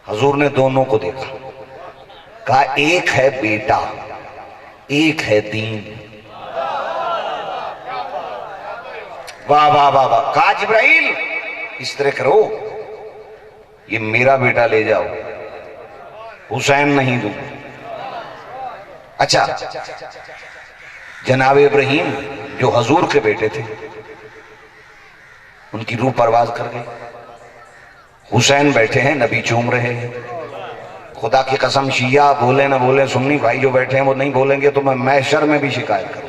हजूर ने दोनों को देखा, कहा एक है बेटा, एक है दीन। वाह वाह वाह वाह। कहा जिब्राइल इस तरह करो, ये मेरा बेटा ले जाओ, हुसैन नहीं दूं। अच्छा, जनाब इब्राहिम जो हजूर के बेटे थे उनकी रूह परवाज कर गई। हुसैन बैठे हैं, नबी चूम रहे हैं। खुदा की कसम शिया बोले ना बोले, सुन्नी भाई जो बैठे हैं वो नहीं बोलेंगे तो मैं महशर में भी शिकायत करूं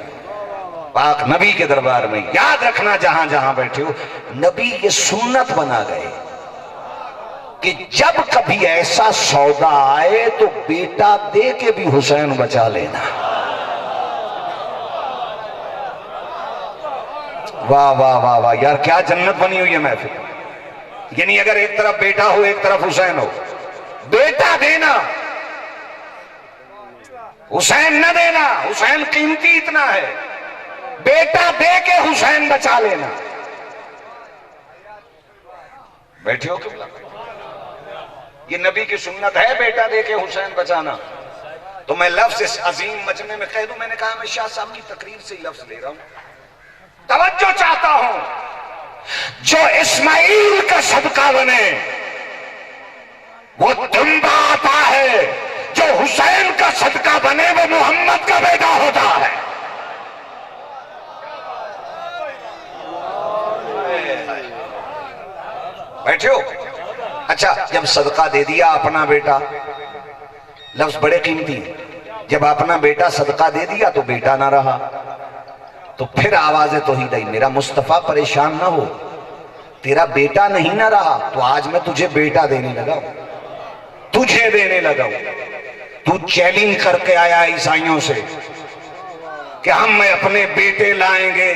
पाक नबी के दरबार में। याद रखना जहां जहां बैठे हो, नबी ये सुन्नत बना गए कि जब कभी ऐसा सौदा आए तो बेटा दे के भी हुसैन बचा लेना। वाह वाह वाह वाह यार, क्या जन्नत बनी हुई है महफिल। यानी अगर एक तरफ बेटा हो एक तरफ हुसैन हो, बेटा देना, हुसैन न देना। हुसैन कीमती इतना है, बेटा दे के हुसैन बचा लेना। बैठे हो किबला, ये नबी की सुन्नत है, बेटा दे के हुसैन बचाना। तो मैं लफ्ज इस अजीम मजमे में कह दूं, मैंने कहा मैं शाह साहब की तकरीर से ही लफ्ज ले रहा हूं। तवज्जो चाहता हूं, जो इस्माइल का सदका बने वो दुम्बा आता है, जो हुसैन का सदका बने वो मोहम्मद का बेटा होता है। बैठे हो? अच्छा, जब सदका दे दिया अपना बेटा, लफ्ज बड़े कीमती है। जब अपना बेटा सदका दे दिया तो बेटा ना रहा, तो फिर आवाज़ तौहीद आई, मेरा मुस्तफा परेशान ना हो, तेरा बेटा नहीं ना रहा तो आज मैं तुझे बेटा देने लगा हूं, तुझे देने लगा हूं। तू चैलेंज करके आया ईसाइयों से कि हम अपने बेटे लाएंगे।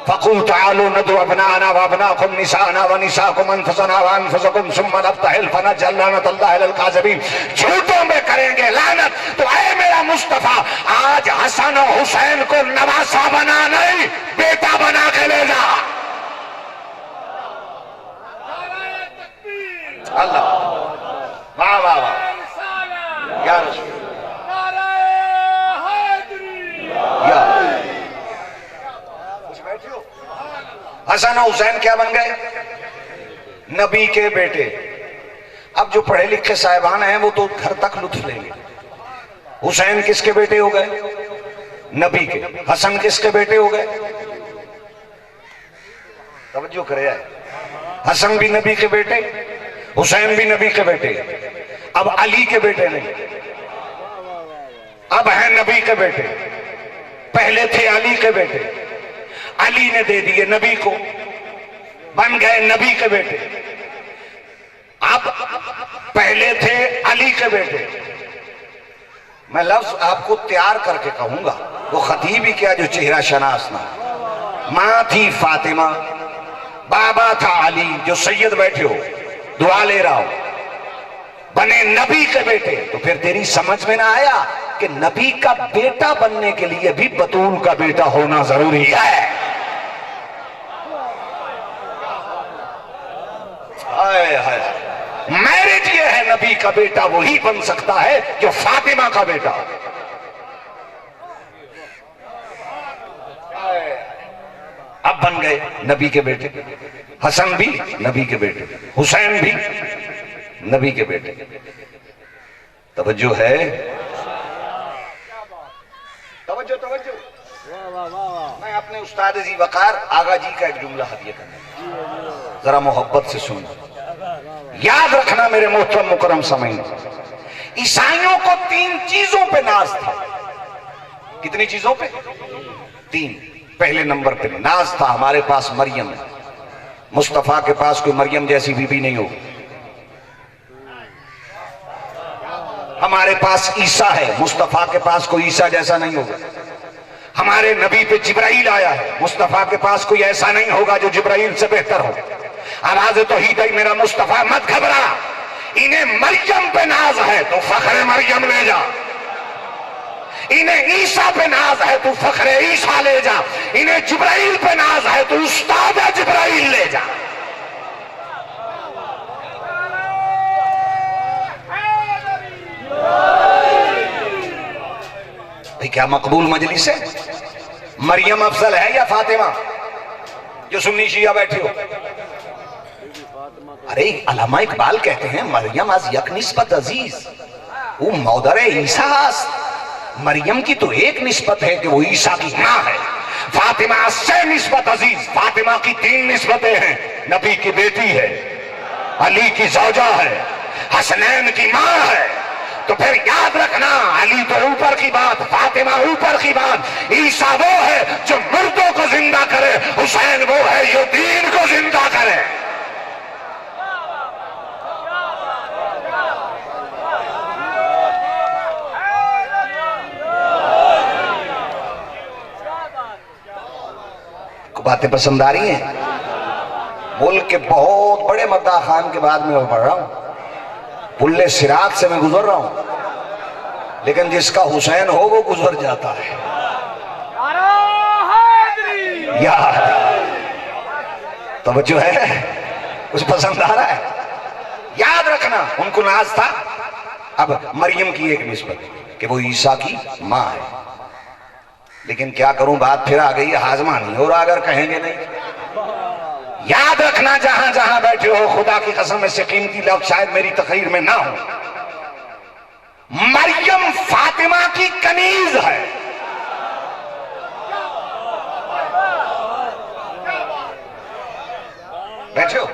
फकुल तालू नदु अबनाना व अबनाकुम निसाना व निसाकुम अनफुसना व अनफुसकुम सुम्मा नब्तहिल फनजअल लानतल्लाहि अलल काज़िबीन। झूठों में करेंगे लानत। तो ऐ मेरा मुस्तफा, आज हसन और हुसैन को नवासा बना नहीं, बेटा बना के ले जा। अल्लाह, वाह वाह वाह या रसूल, या हसन और हुसैन क्या बन गए? नबी के बेटे। अब जो पढ़े लिखे साहिबान हैं वो तो घर तक लुत्फ लेंगे। हुसैन किसके बेटे हो गए? नबी के। हसन किसके बेटे हो गए? तवज्जो करे, हसन भी नबी के बेटे, हुसैन भी नबी के बेटे। अब अली के बेटे नहीं, अब है नबी के बेटे। पहले थे अली के बेटे, अली ने दे दिए नबी को, बन गए नबी के बेटे। अब पहले थे अली के बेटे। मैं लफ्ज आपको तैयार करके कहूंगा, वो खतीब ही क्या जो चेहरा शनास ना। मां थी फातिमा, बाबा था अली, जो सैयद बैठे हो दुआ ले रहा हो, बने नबी के बेटे। तो फिर तेरी समझ में ना आया कि नबी का बेटा बनने के लिए भी बतूल का बेटा होना जरूरी है। हाय हाय, मैरिज ये है, नबी का बेटा वही बन सकता है जो फातिमा का बेटा। अब आप बन गए नबी के बेटे, हसन भी नबी के बेटे, हुसैन भी नबी के बेटे। तवज्जो है, तवज्जो तवज्जो। मैं अपने उस्ताद जी वकार आगा जी का एक जुमला हदिया करना, जरा मोहब्बत से सुन। याद रखना मेरे मोहतरम मुकरम समय, ईसाइयों को 3 चीजों पे नाज था। कितनी चीजों पे? 3। पहले नंबर पे नाज था, हमारे पास मरियम है, मुस्तफा के पास कोई मरियम जैसी बीबी नहीं होगी। हमारे पास ईसा है, मुस्तफा के पास कोई ईसा जैसा नहीं होगा। हमारे नबी पे जिब्राइल आया है, मुस्तफा के पास कोई ऐसा नहीं होगा जो जिब्राइल से बेहतर हो। आवाज तो ही गई मेरा मुस्तफा मत घबरा, इन्हें मरियम पे नाज है तो फखरे मरियम ले जा, इन्हें ईसा पे नाज है तो फखरे ईसा ले जा, इन्हें जिब्राइल पे नाज है तो उस्ताद जिब्राइल ले जा। भाई क्या मकबूल मजलिस है? मरियम अफजल है या फातिमा जो सुन्नी शिया बैठे हो? अरे अल्लामा इकबाल कहते हैं मरियम आज यक निस्बत अजीज वो मौदर ईसा। मरियम की तो एक निस्बत है कि वो ईसा की मां है। फातिमा से निस्बत अजीज, फातिमा की 3 निस्बतें हैं। नबी की बेटी है, अली की जौजा है, हसनैन की मां है। तो फिर याद रखना, अली तो ऊपर की बात, फातिमा ऊपर की बात, ईसा वो है जो मुर्दों को जिंदा करे, हुसैन वो है जो दीन को जिंदा करे। बातें पसंद आ रही हैं? मुल्क के बहुत बड़े मद्दा खान के बाद में पढ़ रहा हूं, पुल्ले सिरात से मैं गुजर रहा हूं, लेकिन जिसका हुसैन हो वो गुजर जाता है। यार तवज्जो है? कुछ पसंद आ रहा है? याद रखना उनको नाज था। अब मरियम की एक निस्बत कि वो ईसा की मां है, लेकिन क्या करूं बात फिर आ गई, हाजमा नहीं हो रहा अगर कहेंगे नहीं। याद रखना जहां जहां बैठे हो, खुदा की कसम इससे कीमती लफ्ज़ शायद मेरी तकरीर में ना हो, मरियम फातिमा की कनीज है। बैठे हो,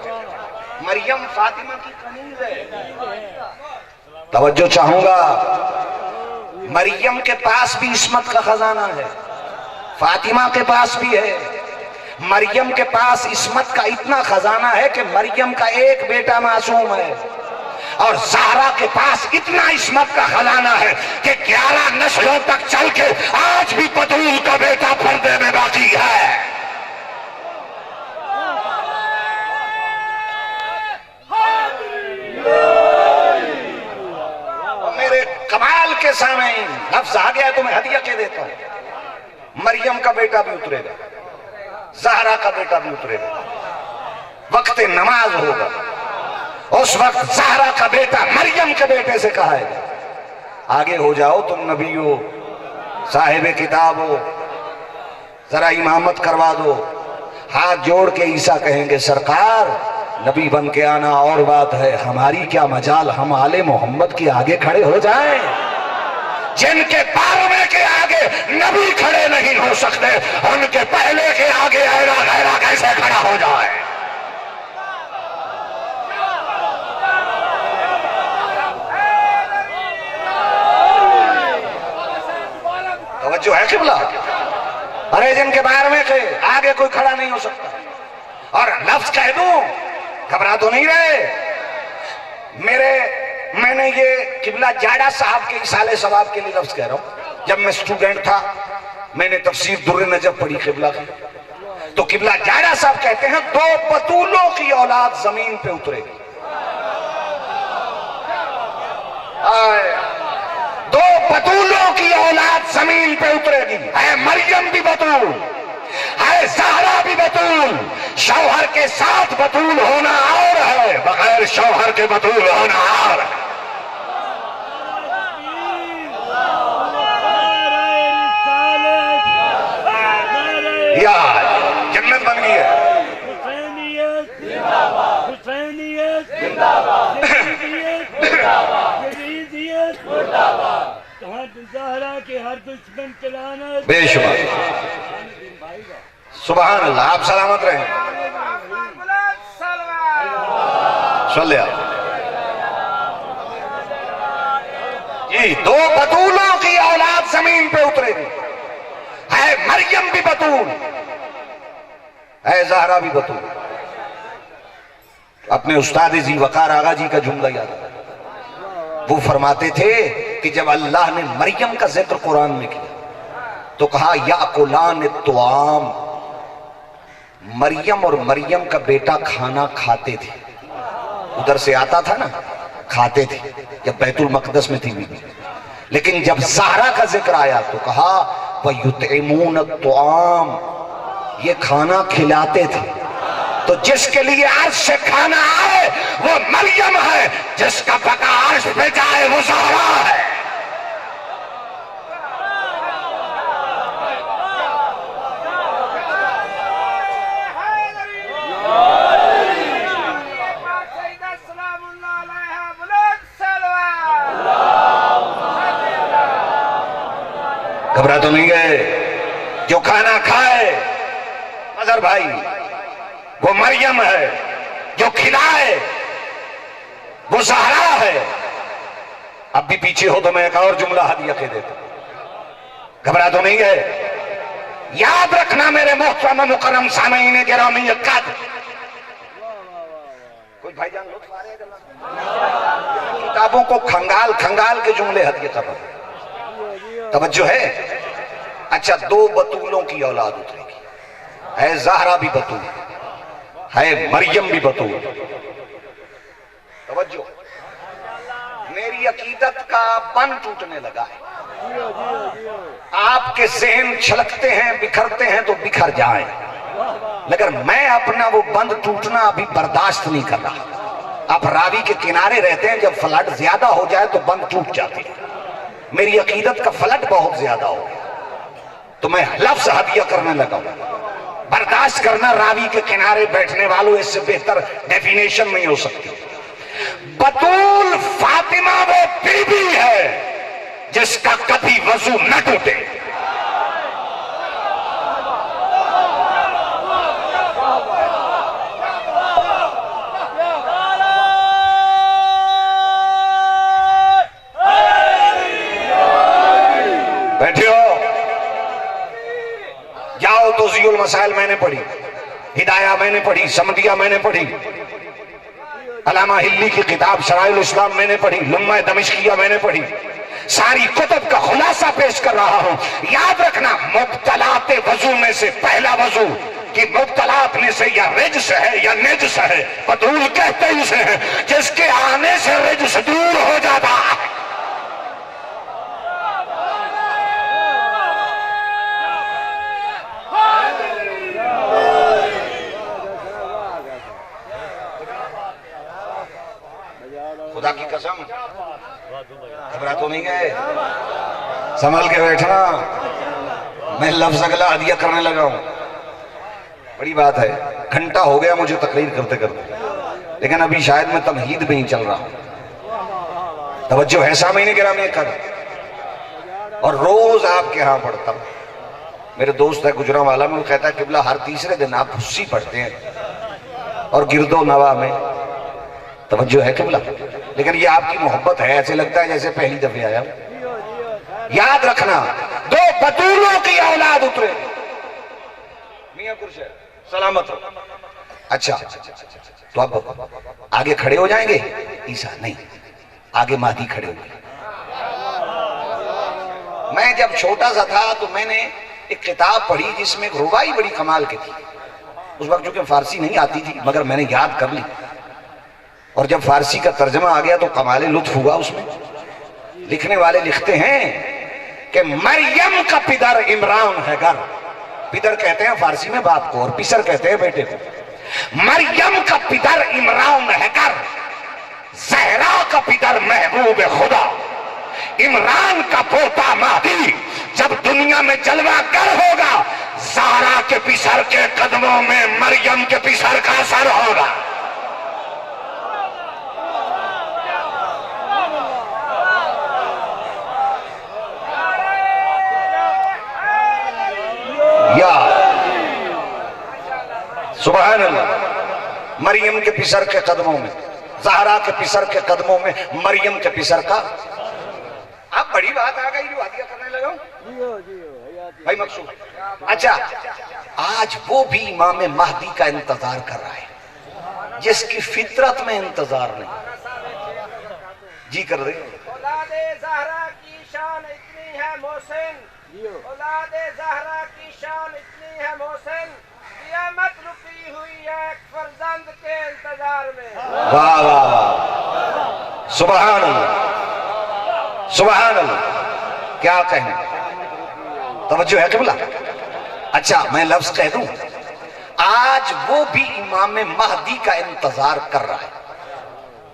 मरियम फातिमा की कनीज है। तवज्जो चाहूंगा, मरियम के पास भी इस्मत का खजाना है, फातिमा के पास भी है। मरियम के पास इस्मत का इतना खजाना है कि मरियम का एक बेटा मासूम है, और ज़हरा के पास इतना इस्मत का खजाना है कि 11 नस्लों तक चल के आज भी बतूल का बेटा पर्दे में बाकी है। कमाल के सामने लफ्ज आ गया तो मैं हदिया के देता हूं। मरियम का बेटा भी उतरेगा, ज़हरा का बेटा भी उतरेगा, वक्त नमाज होगा, उस वक्त ज़हरा का बेटा मरियम के बेटे से कहेगा, आगे हो जाओ तुम नबी हो, साहिब किताब हो, जरा इमामत करवा दो। हाथ जोड़ के ईसा कहेंगे सरकार नबी बन के आना और बात है, हमारी क्या मजाल, हम आले मोहम्मद के आगे खड़े हो जाएं। जिनके पारवे के आगे नबी खड़े नहीं हो सकते, उनके पहले के आगे ऐरा गैरा कैसे खड़ा हो जाए। तवज्जो है किबला? अरे जिनके बारवे के आगे कोई खड़ा नहीं हो सकता। और लफ्ज कह दूं, घबरा तो नहीं रहे, मैंने ये किबला जाड़ा साहब के इसाले सवाब के लिए लफ्ज कह रहा हूं। जब मैं स्टूडेंट था मैंने तफसीर दुर्र नजफ पढ़ी किबला की, तो किबला जाड़ा साहब कहते हैं 2 बतूलों की औलाद जमीन पे उतरेगी। 2 बतूलों की औलाद जमीन पे उतरेगी। है मरियम भी बतूल, है ज़हरा भी बतूल। शौहर के साथ बतूल होना और है, बगैर शौहर के बतूल होना और है। यार जन्नत बन ज़हरा के हर दुश्मन के लानत। बेशुमार। सुभान अल्लाह। आप सलामत रहें। सल्ले जी। दो बतूलों की औलाद जमीन पे उतरेगी। है मरियम भी बतूल, है ज़हरा भी बतूल। अपने उस्ताद जी वकार आगा जी का जुमला याद है। वो फरमाते थे कि जब अल्लाह ने मरियम का जिक्र कुरान में किया तो कहा याकुलान तुआम। मरियम और मरियम का बेटा खाना खाते थे, उधर से आता था ना, खाते थे जब बैतुल मकदस में थी बीबी। लेकिन जब ज़हरा का जिक्र आया तो कहा वयुतइमून तुआम, ये खाना खिलाते थे। तो जिसके लिए अर्श से खाना आए वो मरियम है, जिसका बका अर्श पे जाए वो ज़हरा है। घबरा तो नहीं गए? जो खाना खाए मजर भाई वो मरियम है, जो खिलाए वो ज़हरा है। अब भी पीछे हो तो मैं एक और जुमला हदिया कह देता। घबरा तो नहीं गए? याद रखना मेरे मोहतरम मुकर्रम सामीन गिरामी कद। कोई भाईजान लुत्फ आ रहे हैं? किताबों को खंगाल खंगाल के जुमले हदिया कर रहे। तवज्जो है? अच्छा, दो बतूलों की औलाद उतरेगी। है ज़हरा भी बतूल, है मरियम भी बतूल। तवज्जो। मेरी अकीदत का बन टूटने लगा है। आपके ज़हन छलकते हैं, बिखरते हैं तो बिखर जाएं, लेकिन मैं अपना वो बंद टूटना अभी बर्दाश्त नहीं कर रहा। आप रावी के किनारे रहते हैं, जब फ्लड ज्यादा हो जाए तो बंद टूट जाती है। मेरी अकीदत का फ्लड बहुत ज्यादा हो गया तो मैं लफ्ज हदिया करने लगा। बर्दाश्त करना रावी के किनारे बैठने वालों, इससे बेहतर डेफिनेशन नहीं हो सकती। बतूल फातिमा वो बीबी है जिसका कभी वजू न टूटे। बैठे हो? जाओ तो ज़ियुल मसाइल मैंने पढ़ी, हिदाया मैंने पढ़ी, समदिया मैंने पढ़ी, अलामा हिल्ली की किताब शराइल इस्लाम मैंने पढ़ी, लुम्मा दमिश्किया मैंने पढ़ी। सारी कुतुब का खुलासा पेश कर रहा हूं। याद रखना, मुब्तलाते वजू में से पहला वजू कि मुब्तलात में से या रिज्स है या निज्स है। बतूल कहते ही उसे है जिसके आने से रिज्स दूर हो जाता है। खुदा की कसम, घबरा तो नहीं गए? संभल के बैठना, मैं लफ्ज अगला हदिया करने लगा हूं। बड़ी बात है, घंटा हो गया मुझे तकरीर करते करते, लेकिन अभी शायद मैं तमहीद में ही चल रहा हूं। तवज्जो है सामीन गिरामी कर। और रोज आपके यहां पढ़ता हूं। मेरे दोस्त है गुजरांवाला में, वो कहता है किबला हर तीसरे दिन आप हुस्सी पढ़ते हैं और गिरदो नवा में। तवज्जो है किबला? लेकिन ये आपकी मोहब्बत है, ऐसे लगता है जैसे पहली दफे आया। याद रखना, दो बतूलों की औलाद उतरे। मियां कुर्शे सलामत हो। अच्छा, तो अब आगे खड़े हो जाएंगे? ईसा नहीं, आगे महदी खड़े होंगे। मैं जब छोटा सा था तो मैंने एक किताब पढ़ी जिसमें एक रुबाई बड़ी कमाल की थी। उस वक्त जो कि फारसी नहीं आती थी, मगर मैंने याद कर ली, और जब फारसी का तर्जमा आ गया तो कमाल लुत्फ हुआ उसमें। लिखने वाले लिखते हैं कि मरियम का पिदर इमरान है घर। पिदर कहते हैं फारसी में बाप को, और पिसर कहते हैं बेटे को। मरियम का पिदर इमरान है घर, ज़हरा का पिदर महबूब खुदा, इमरान का पोता महदी जब दुनिया में जलवा कर होगा, ज़हरा के पिसर के कदमों में मरियम के पिसर का असर होगा। सुभान अल्लाह। मरियम के पिसर के कदमों में, ज़हरा के पिसर के कदमों में, मरियम के पिसर का। अब बड़ी बात आ गई जो हदिया करने लगा भाई मकसूद। अच्छा, आज वो भी इमाम महदी का इंतजार कर रहा है जिसकी फितरत में इंतजार नहीं। जी कर रहे औलादे ज़हरा की शान इतनी है मोहसिन, औलादे ज़हरा की शान इतनी है मोहसिन, क़यामत रुकी हुई है एक फर्जंद के इंतजार में। वाह वाह वाह, सुभान अल्लाह, सुभान अल्लाह। क्या कहने, तवज्जो है किबला। अच्छा, मैं लफ्ज कह दूं, आज वो भी इमाम महदी का इंतजार कर रहा है।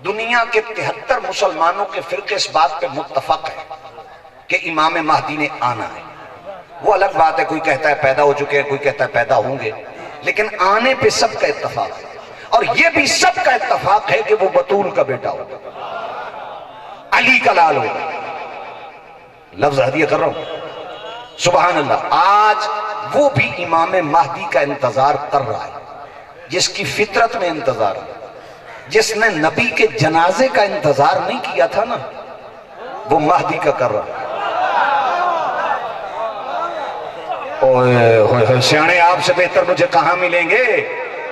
दुनिया के 73 मुसलमानों के फिरके इस बात पे मुत्तफक है कि इमाम महदी ने आना है। वो अलग बात है, कोई कहता है पैदा हो चुके हैं, कोई कहता है पैदा होंगे, लेकिन आने पे सबका इत्तफाक है। और ये भी सबका इत्तफाक है कि वो बतूल का बेटा होगा, अली का लाल होगा। लफ्ज हदिया कर रहा हूं, सुभान अल्लाह। आज वो भी इमाम महदी का इंतजार कर रहा है जिसकी फितरत में इंतजार है। जिसने नबी के जनाजे का इंतजार नहीं किया था ना, वो महदी का कर रहा है। ओए सियाने, आपसे बेहतर मुझे कहां मिलेंगे।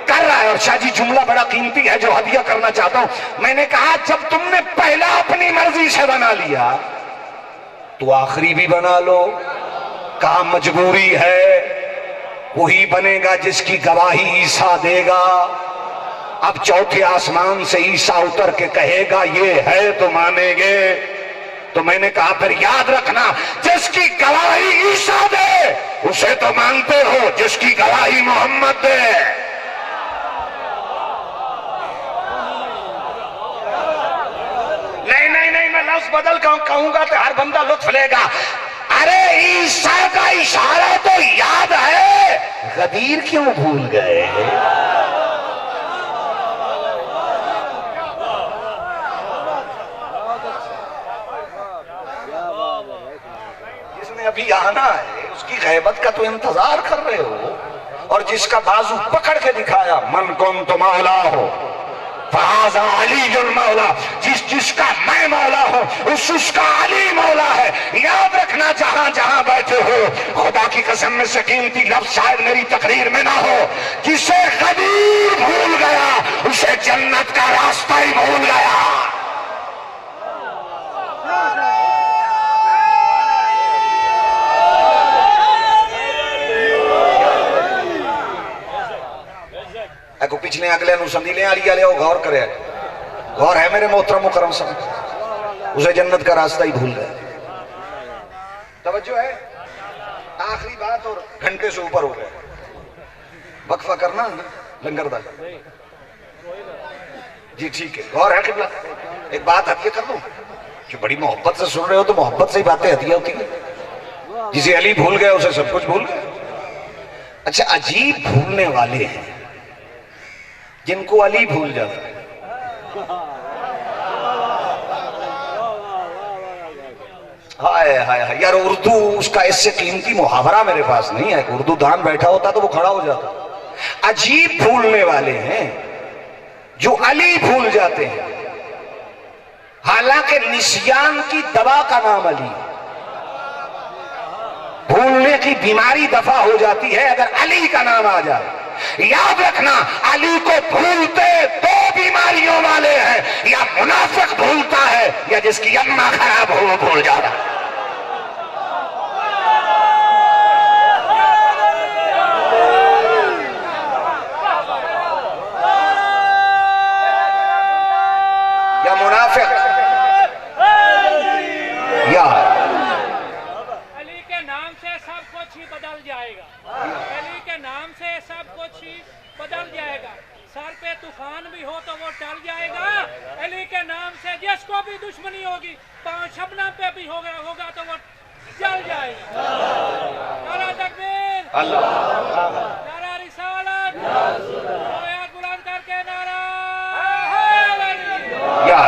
कर रहा है। और शाजी जुमला बड़ा कीमती है जो हदिया करना चाहता हूं। मैंने कहा जब तुमने पहला अपनी मर्जी से बना लिया तो आखिरी भी बना लो। कहा मजबूरी है, वही बनेगा जिसकी गवाही ईसा देगा। अब चौथे आसमान से ईसा उतर के कहेगा ये है तो मानेंगे। तो मैंने कहा फिर याद रखना, जिसकी गवाही ईसा दे उसे तो मानते हो, जिसकी गवाही मोहम्मद दे। नहीं नहीं नहीं, मैं लफ्ज बदल कहूंगा तो हर बंदा लुत्फ लेगा। अरे ईसा का इशारा तो याद है, गदीर क्यों भूल गए। जिसने अभी आना है उसकी गैबत का तो इंतजार कर रहे हो, और जिसका बाजू पकड़ के दिखाया मन कौन तो मौला हो फहाजा अली मौला, जिसका मैं मौला हूं उसका अली मौला है। याद रखना, जहां जहां बैठे हो, खुदा की कसम में से कीमती लफ्ज शायद मेरी तकरीर में ना हो, जिसे गदीर भूल गया उसे जन्नत का रास्ता ही भूल गया। को पिछले अगले संदीले आलिया ले गौर करे, गौर है मेरे मोहतरम मुकरम सब, उसे जन्नत का रास्ता ही भूल गए। तवज्जो है, आखिरी बात और घंटे से ऊपर हो गए। वक्फा करना लंगर दा जी, ठीक है। गौर है किबला। एक बात हदिया कर दूं, जो बड़ी मोहब्बत से सुन रहे हो तो मोहब्बत से ही बातें हदिया होती है। जिसे अली भूल गए उसे सब कुछ भूल गए। अच्छा, अजीब भूलने वाले हैं जिनको अली भूल जाता है। हाय हाय हाय यार, उर्दू उसका इससे कीमती मुहावरा मेरे पास नहीं है। उर्दू दान बैठा होता तो वो खड़ा हो जाता। अजीब भूलने वाले हैं जो अली भूल जाते हैं, हालांकि निस्यान की दवा का नाम अली। भूलने की बीमारी दफा हो जाती है अगर अली का नाम आ जाए। याद रखना, अली को भूलते दो बीमारियों वाले हैं, या मुनाफिक भूलता है या जिसकी अम्मा खराब हो वो भूल जाता है। या मुनाफिक या अली के नाम से सब कुछ ही बदल जाएगा। अली के नाम से सब कुछ ही बदल जाएगा। सर पे तूफान भी हो तो वो टल जाएगा। अली के नाम से जिसको भी दुश्मनी होगी, पांव शबनम पे भी होगा तो वो जल जाएगा। नारा तकबीर, नारा रिसालत, आयात बुलंद करके नारा या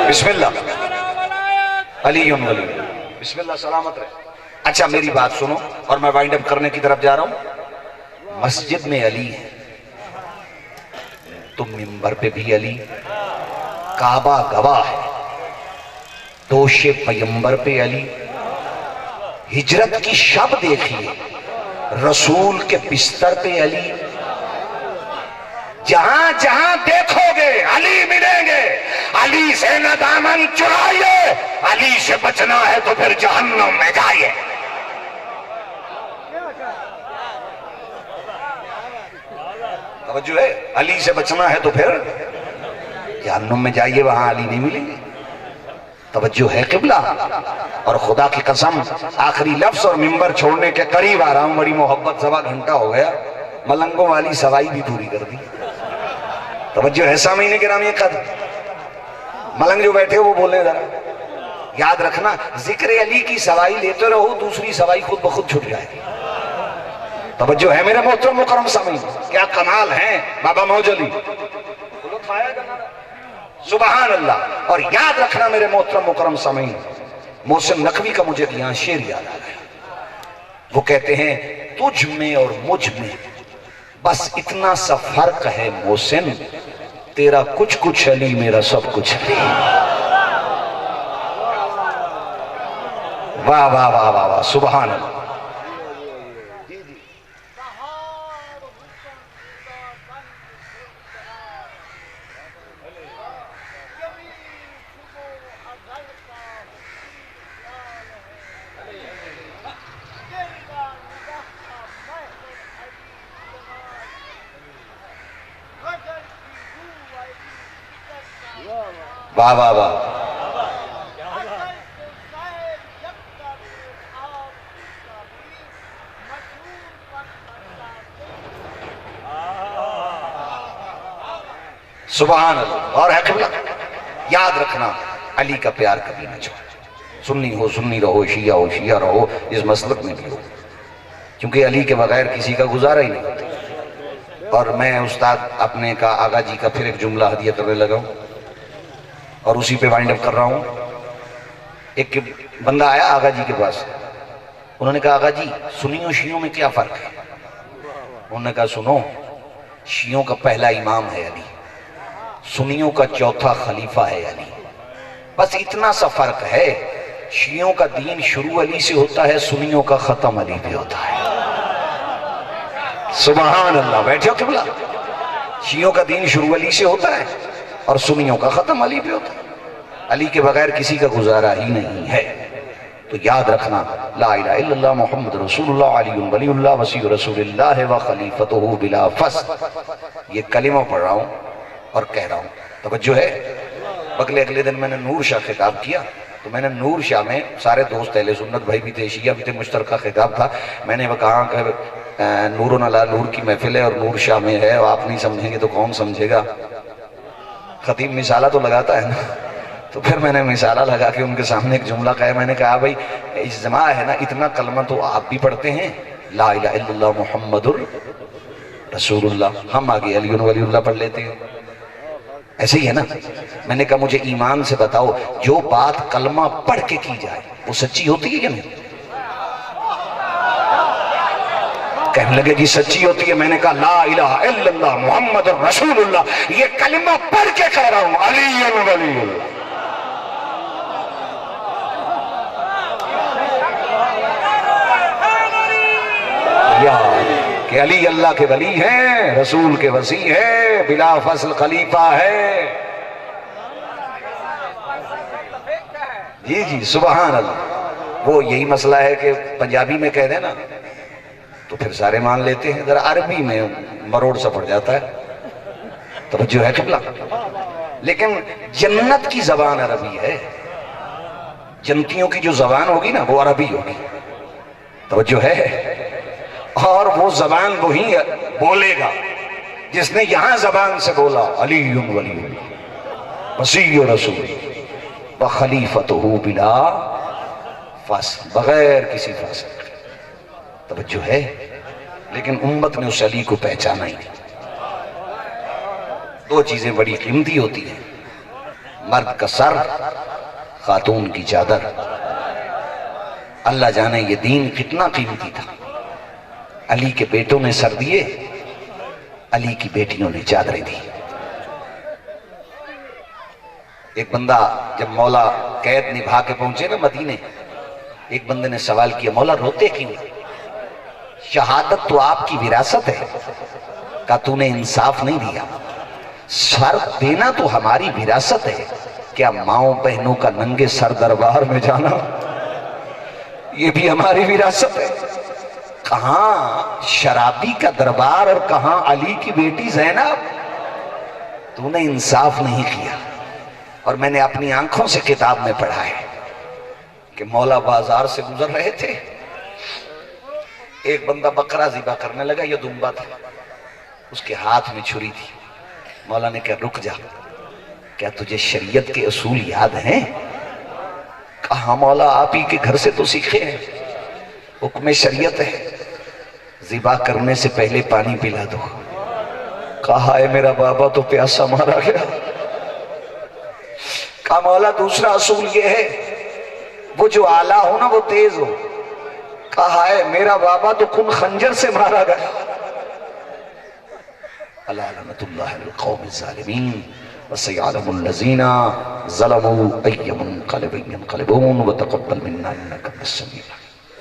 बिस्मिल्लाह, नारा वलायत, अली वली, बिस्मिल्लाह, सलामत रहे। अच्छा, मेरी बात सुनो और मैं वाइंड अप करने की तरफ जा रहा हूं। मस्जिद में अली है, तो मिंबर पे भी अली, काबा गवाह है, दोशे पैगंबर पे अली, हिजरत की शब देखिए रसूल के बिस्तर पे अली, जहां जहां देखोगे अली मिलेंगे। अली से न दामन चुराइए, अली से बचना है तो फिर जहन्नम में जाइए। तवज्जो है, अली से बचना है तो फिर जहन्नम में जाइए, वहां अली नहीं मिलेंगे। तवज्जो है किबला। और खुदा की कसम आखिरी लफ्ज और मिंबर छोड़ने के करीब आ रहा हूं, बड़ी मोहब्बत, 1.25 घंटा हो गया, मलंगों वाली सवाई भी पूरी कर दी। तवज्जो है सामीन गिरामी कद, मलंग जो बैठे वो बोले जरा, याद रखना जिक्र अली की सवाई लेते रहो, दूसरी सवाई खुद ब खुद छुट जाएगी। तवज्जो है मेरे मोहतरम मुकर्रम सामीन, क्या कमाल है बाबा मौज अली, सुबहान अल्लाह। और याद रखना मेरे मोहतरम मुकर्रम सामीन, मोहसिन नकवी का मुझे यहाँ शेर याद आ गया। वो कहते हैं तुझ में और मुझ में बस इतना सा फर्क है मोहसिन, तेरा कुछ कुछ अली, मेरा सब कुछ अली। वाह वाह वाह वाह वाह, सुबहान अल्लाह। वाह वाह वाह, सुभान अल्लाह। और है किबला, याद रखना अली का प्यार कभी ना छोड़ो। सुन्नी हो सुन्नी रहो, शिया हो शिया रहो, इस मसलक में भी हो, क्योंकि अली के बगैर किसी का गुजारा ही नहीं होता। और मैं उस्ताद अपने का आगा जी का फिर एक जुमला हदिया करने लगा हूं और उसी पे वाइंड अप कर रहा हूं। एक बंदा आया आगा जी के पास, उन्होंने कहा आगा जी सुन्नियों शियों में क्या फर्क है? उन्होंने कहा सुनो, शियों का पहला इमाम है अली, सुन्नियों का चौथा खलीफा है अली, बस इतना सा फर्क है, शियों का दीन शुरू अली से होता है, सुन्नियों का खत्म अली पे होता है। सुभान अल्लाह। बैठे हो किबला, शियों का दीन शुरू अली से होता है और सुन्नियों का खत्म अली पे होता है। अली के बगैर किसी का गुजारा ही नहीं है। तो याद रखना ला इलाहा इल्लल्लाह मुहम्मद रसूलुल्लाह अलीयुन वलीउल्लाह वसीयु रसूलिल्लाह व खलीफतुहु बिला फस्ल। ये कलिमा पढ़ रहा हूं और कह रहा हूं, तवज्जो है। अगले दिन मैंने नूर शाह खिताब किया, तो मैंने नूर शाह में सारे दोस्त अहले सुन्नत भाई भी थे, शिया भी थे, मुश्तरका खिताब था। मैंने वो कहा कि नूरुन अला नूर की महफिल है और नूर शाह में है, और आप नहीं समझेंगे तो कौन समझेगा। खतीब मिसाला तो लगाता है ना, तो फिर मैंने मिसाला लगा के उनके सामने एक जुमला कहा। मैंने कहा भाई इज्तिमा है ना, इतना कलमा तो आप भी पढ़ते हैं, ला इलाहा इल्लल्लाह मुहम्मदुर रसूलुल्लाह, हम आगे अली वलीउल्लाह पढ़ लेते हैं, ऐसे ही है ना। मैंने कहा मुझे ईमान से बताओ, जो बात कलमा पढ़ के की जाए वो सच्ची होती है या नहीं? कहने लगे जी सच्ची होती है। मैंने कहा ला इलाहा इल्लल्लाह मुहम्मद रसूलुल्लाह, ये कलमा पढ़ के कह रहा हूं, अली वलीउल्लाह। कि अली अल्लाह के वली हैं, रसूल के वसी है, बिला फसल खलीफा है। जी जी सुबहान अल्लाह। वो यही मसला है कि पंजाबी में कह देना तो फिर सारे मान लेते हैं, जरा अरबी में मरोड़ सा पड़ जाता है, तो जो है किबला। लेकिन जन्नत की जबान अरबी है, जन्नतियों की जो जबान होगी ना वो अरबी होगी, तो जो है। और वो जबान वही बोलेगा जिसने यहां जबान से बोला अली वलीउल्लाह वसीयु रसूल व खलीफतुहु बिला फस्ल, बगैर किसी फासिल के। तवज्जो है। लेकिन उम्मत ने उस अली को पहचाना ही नहीं। दो चीजें बड़ी कीमती होती हैं, मर्द का सर, खातून की चादर। अल्लाह जाने ये दीन कितना कीमती था। अली के बेटों ने सर दिए, अली की बेटियों ने चादरें दी। एक बंदा जब मौला कैद निभा के पहुंचे ना मदीने, एक बंदे ने सवाल किया, मौला रोते क्यों? शहादत तो आपकी विरासत है। का तूने इंसाफ नहीं दिया। सर देना तो हमारी विरासत है। क्या माओ बहनों का नंगे सर दरबार में जाना ये भी हमारी विरासत है। कहां शराबी का दरबार और कहां अली की बेटी ज़ैनब। तूने इंसाफ नहीं किया। और मैंने अपनी आंखों से किताब में पढ़ा है कि मौला बाजार से गुजर रहे थे, एक बंदा बकरा ज़िबा करने लगा, यह दुम्बा था, उसके हाथ में छुरी थी। मौला ने कहा रुक जा, क्या तुझे शरीयत के असूल याद हैं? कहा मौला आप ही के घर से तो सीखे हैं, हुक्म शरीयत है ज़िबा करने से पहले पानी पिला दो। कहा है मेरा बाबा तो प्यासा मारा गया। कहा मौला दूसरा असूल ये है वो जो आला हो ना वो तेज हो। कहा है मेरा बाबा तो खून खंजर से मारा गया। अला लअनतुल्लाहि अलल कौमिज़ ज़ालिमीन व सयअलमुल लज़ीना ज़लमू अय्युम मुनक़लिबिन यनक़लिबून व तक़ब्बल मिन्ना इन्नका अंतस समीउल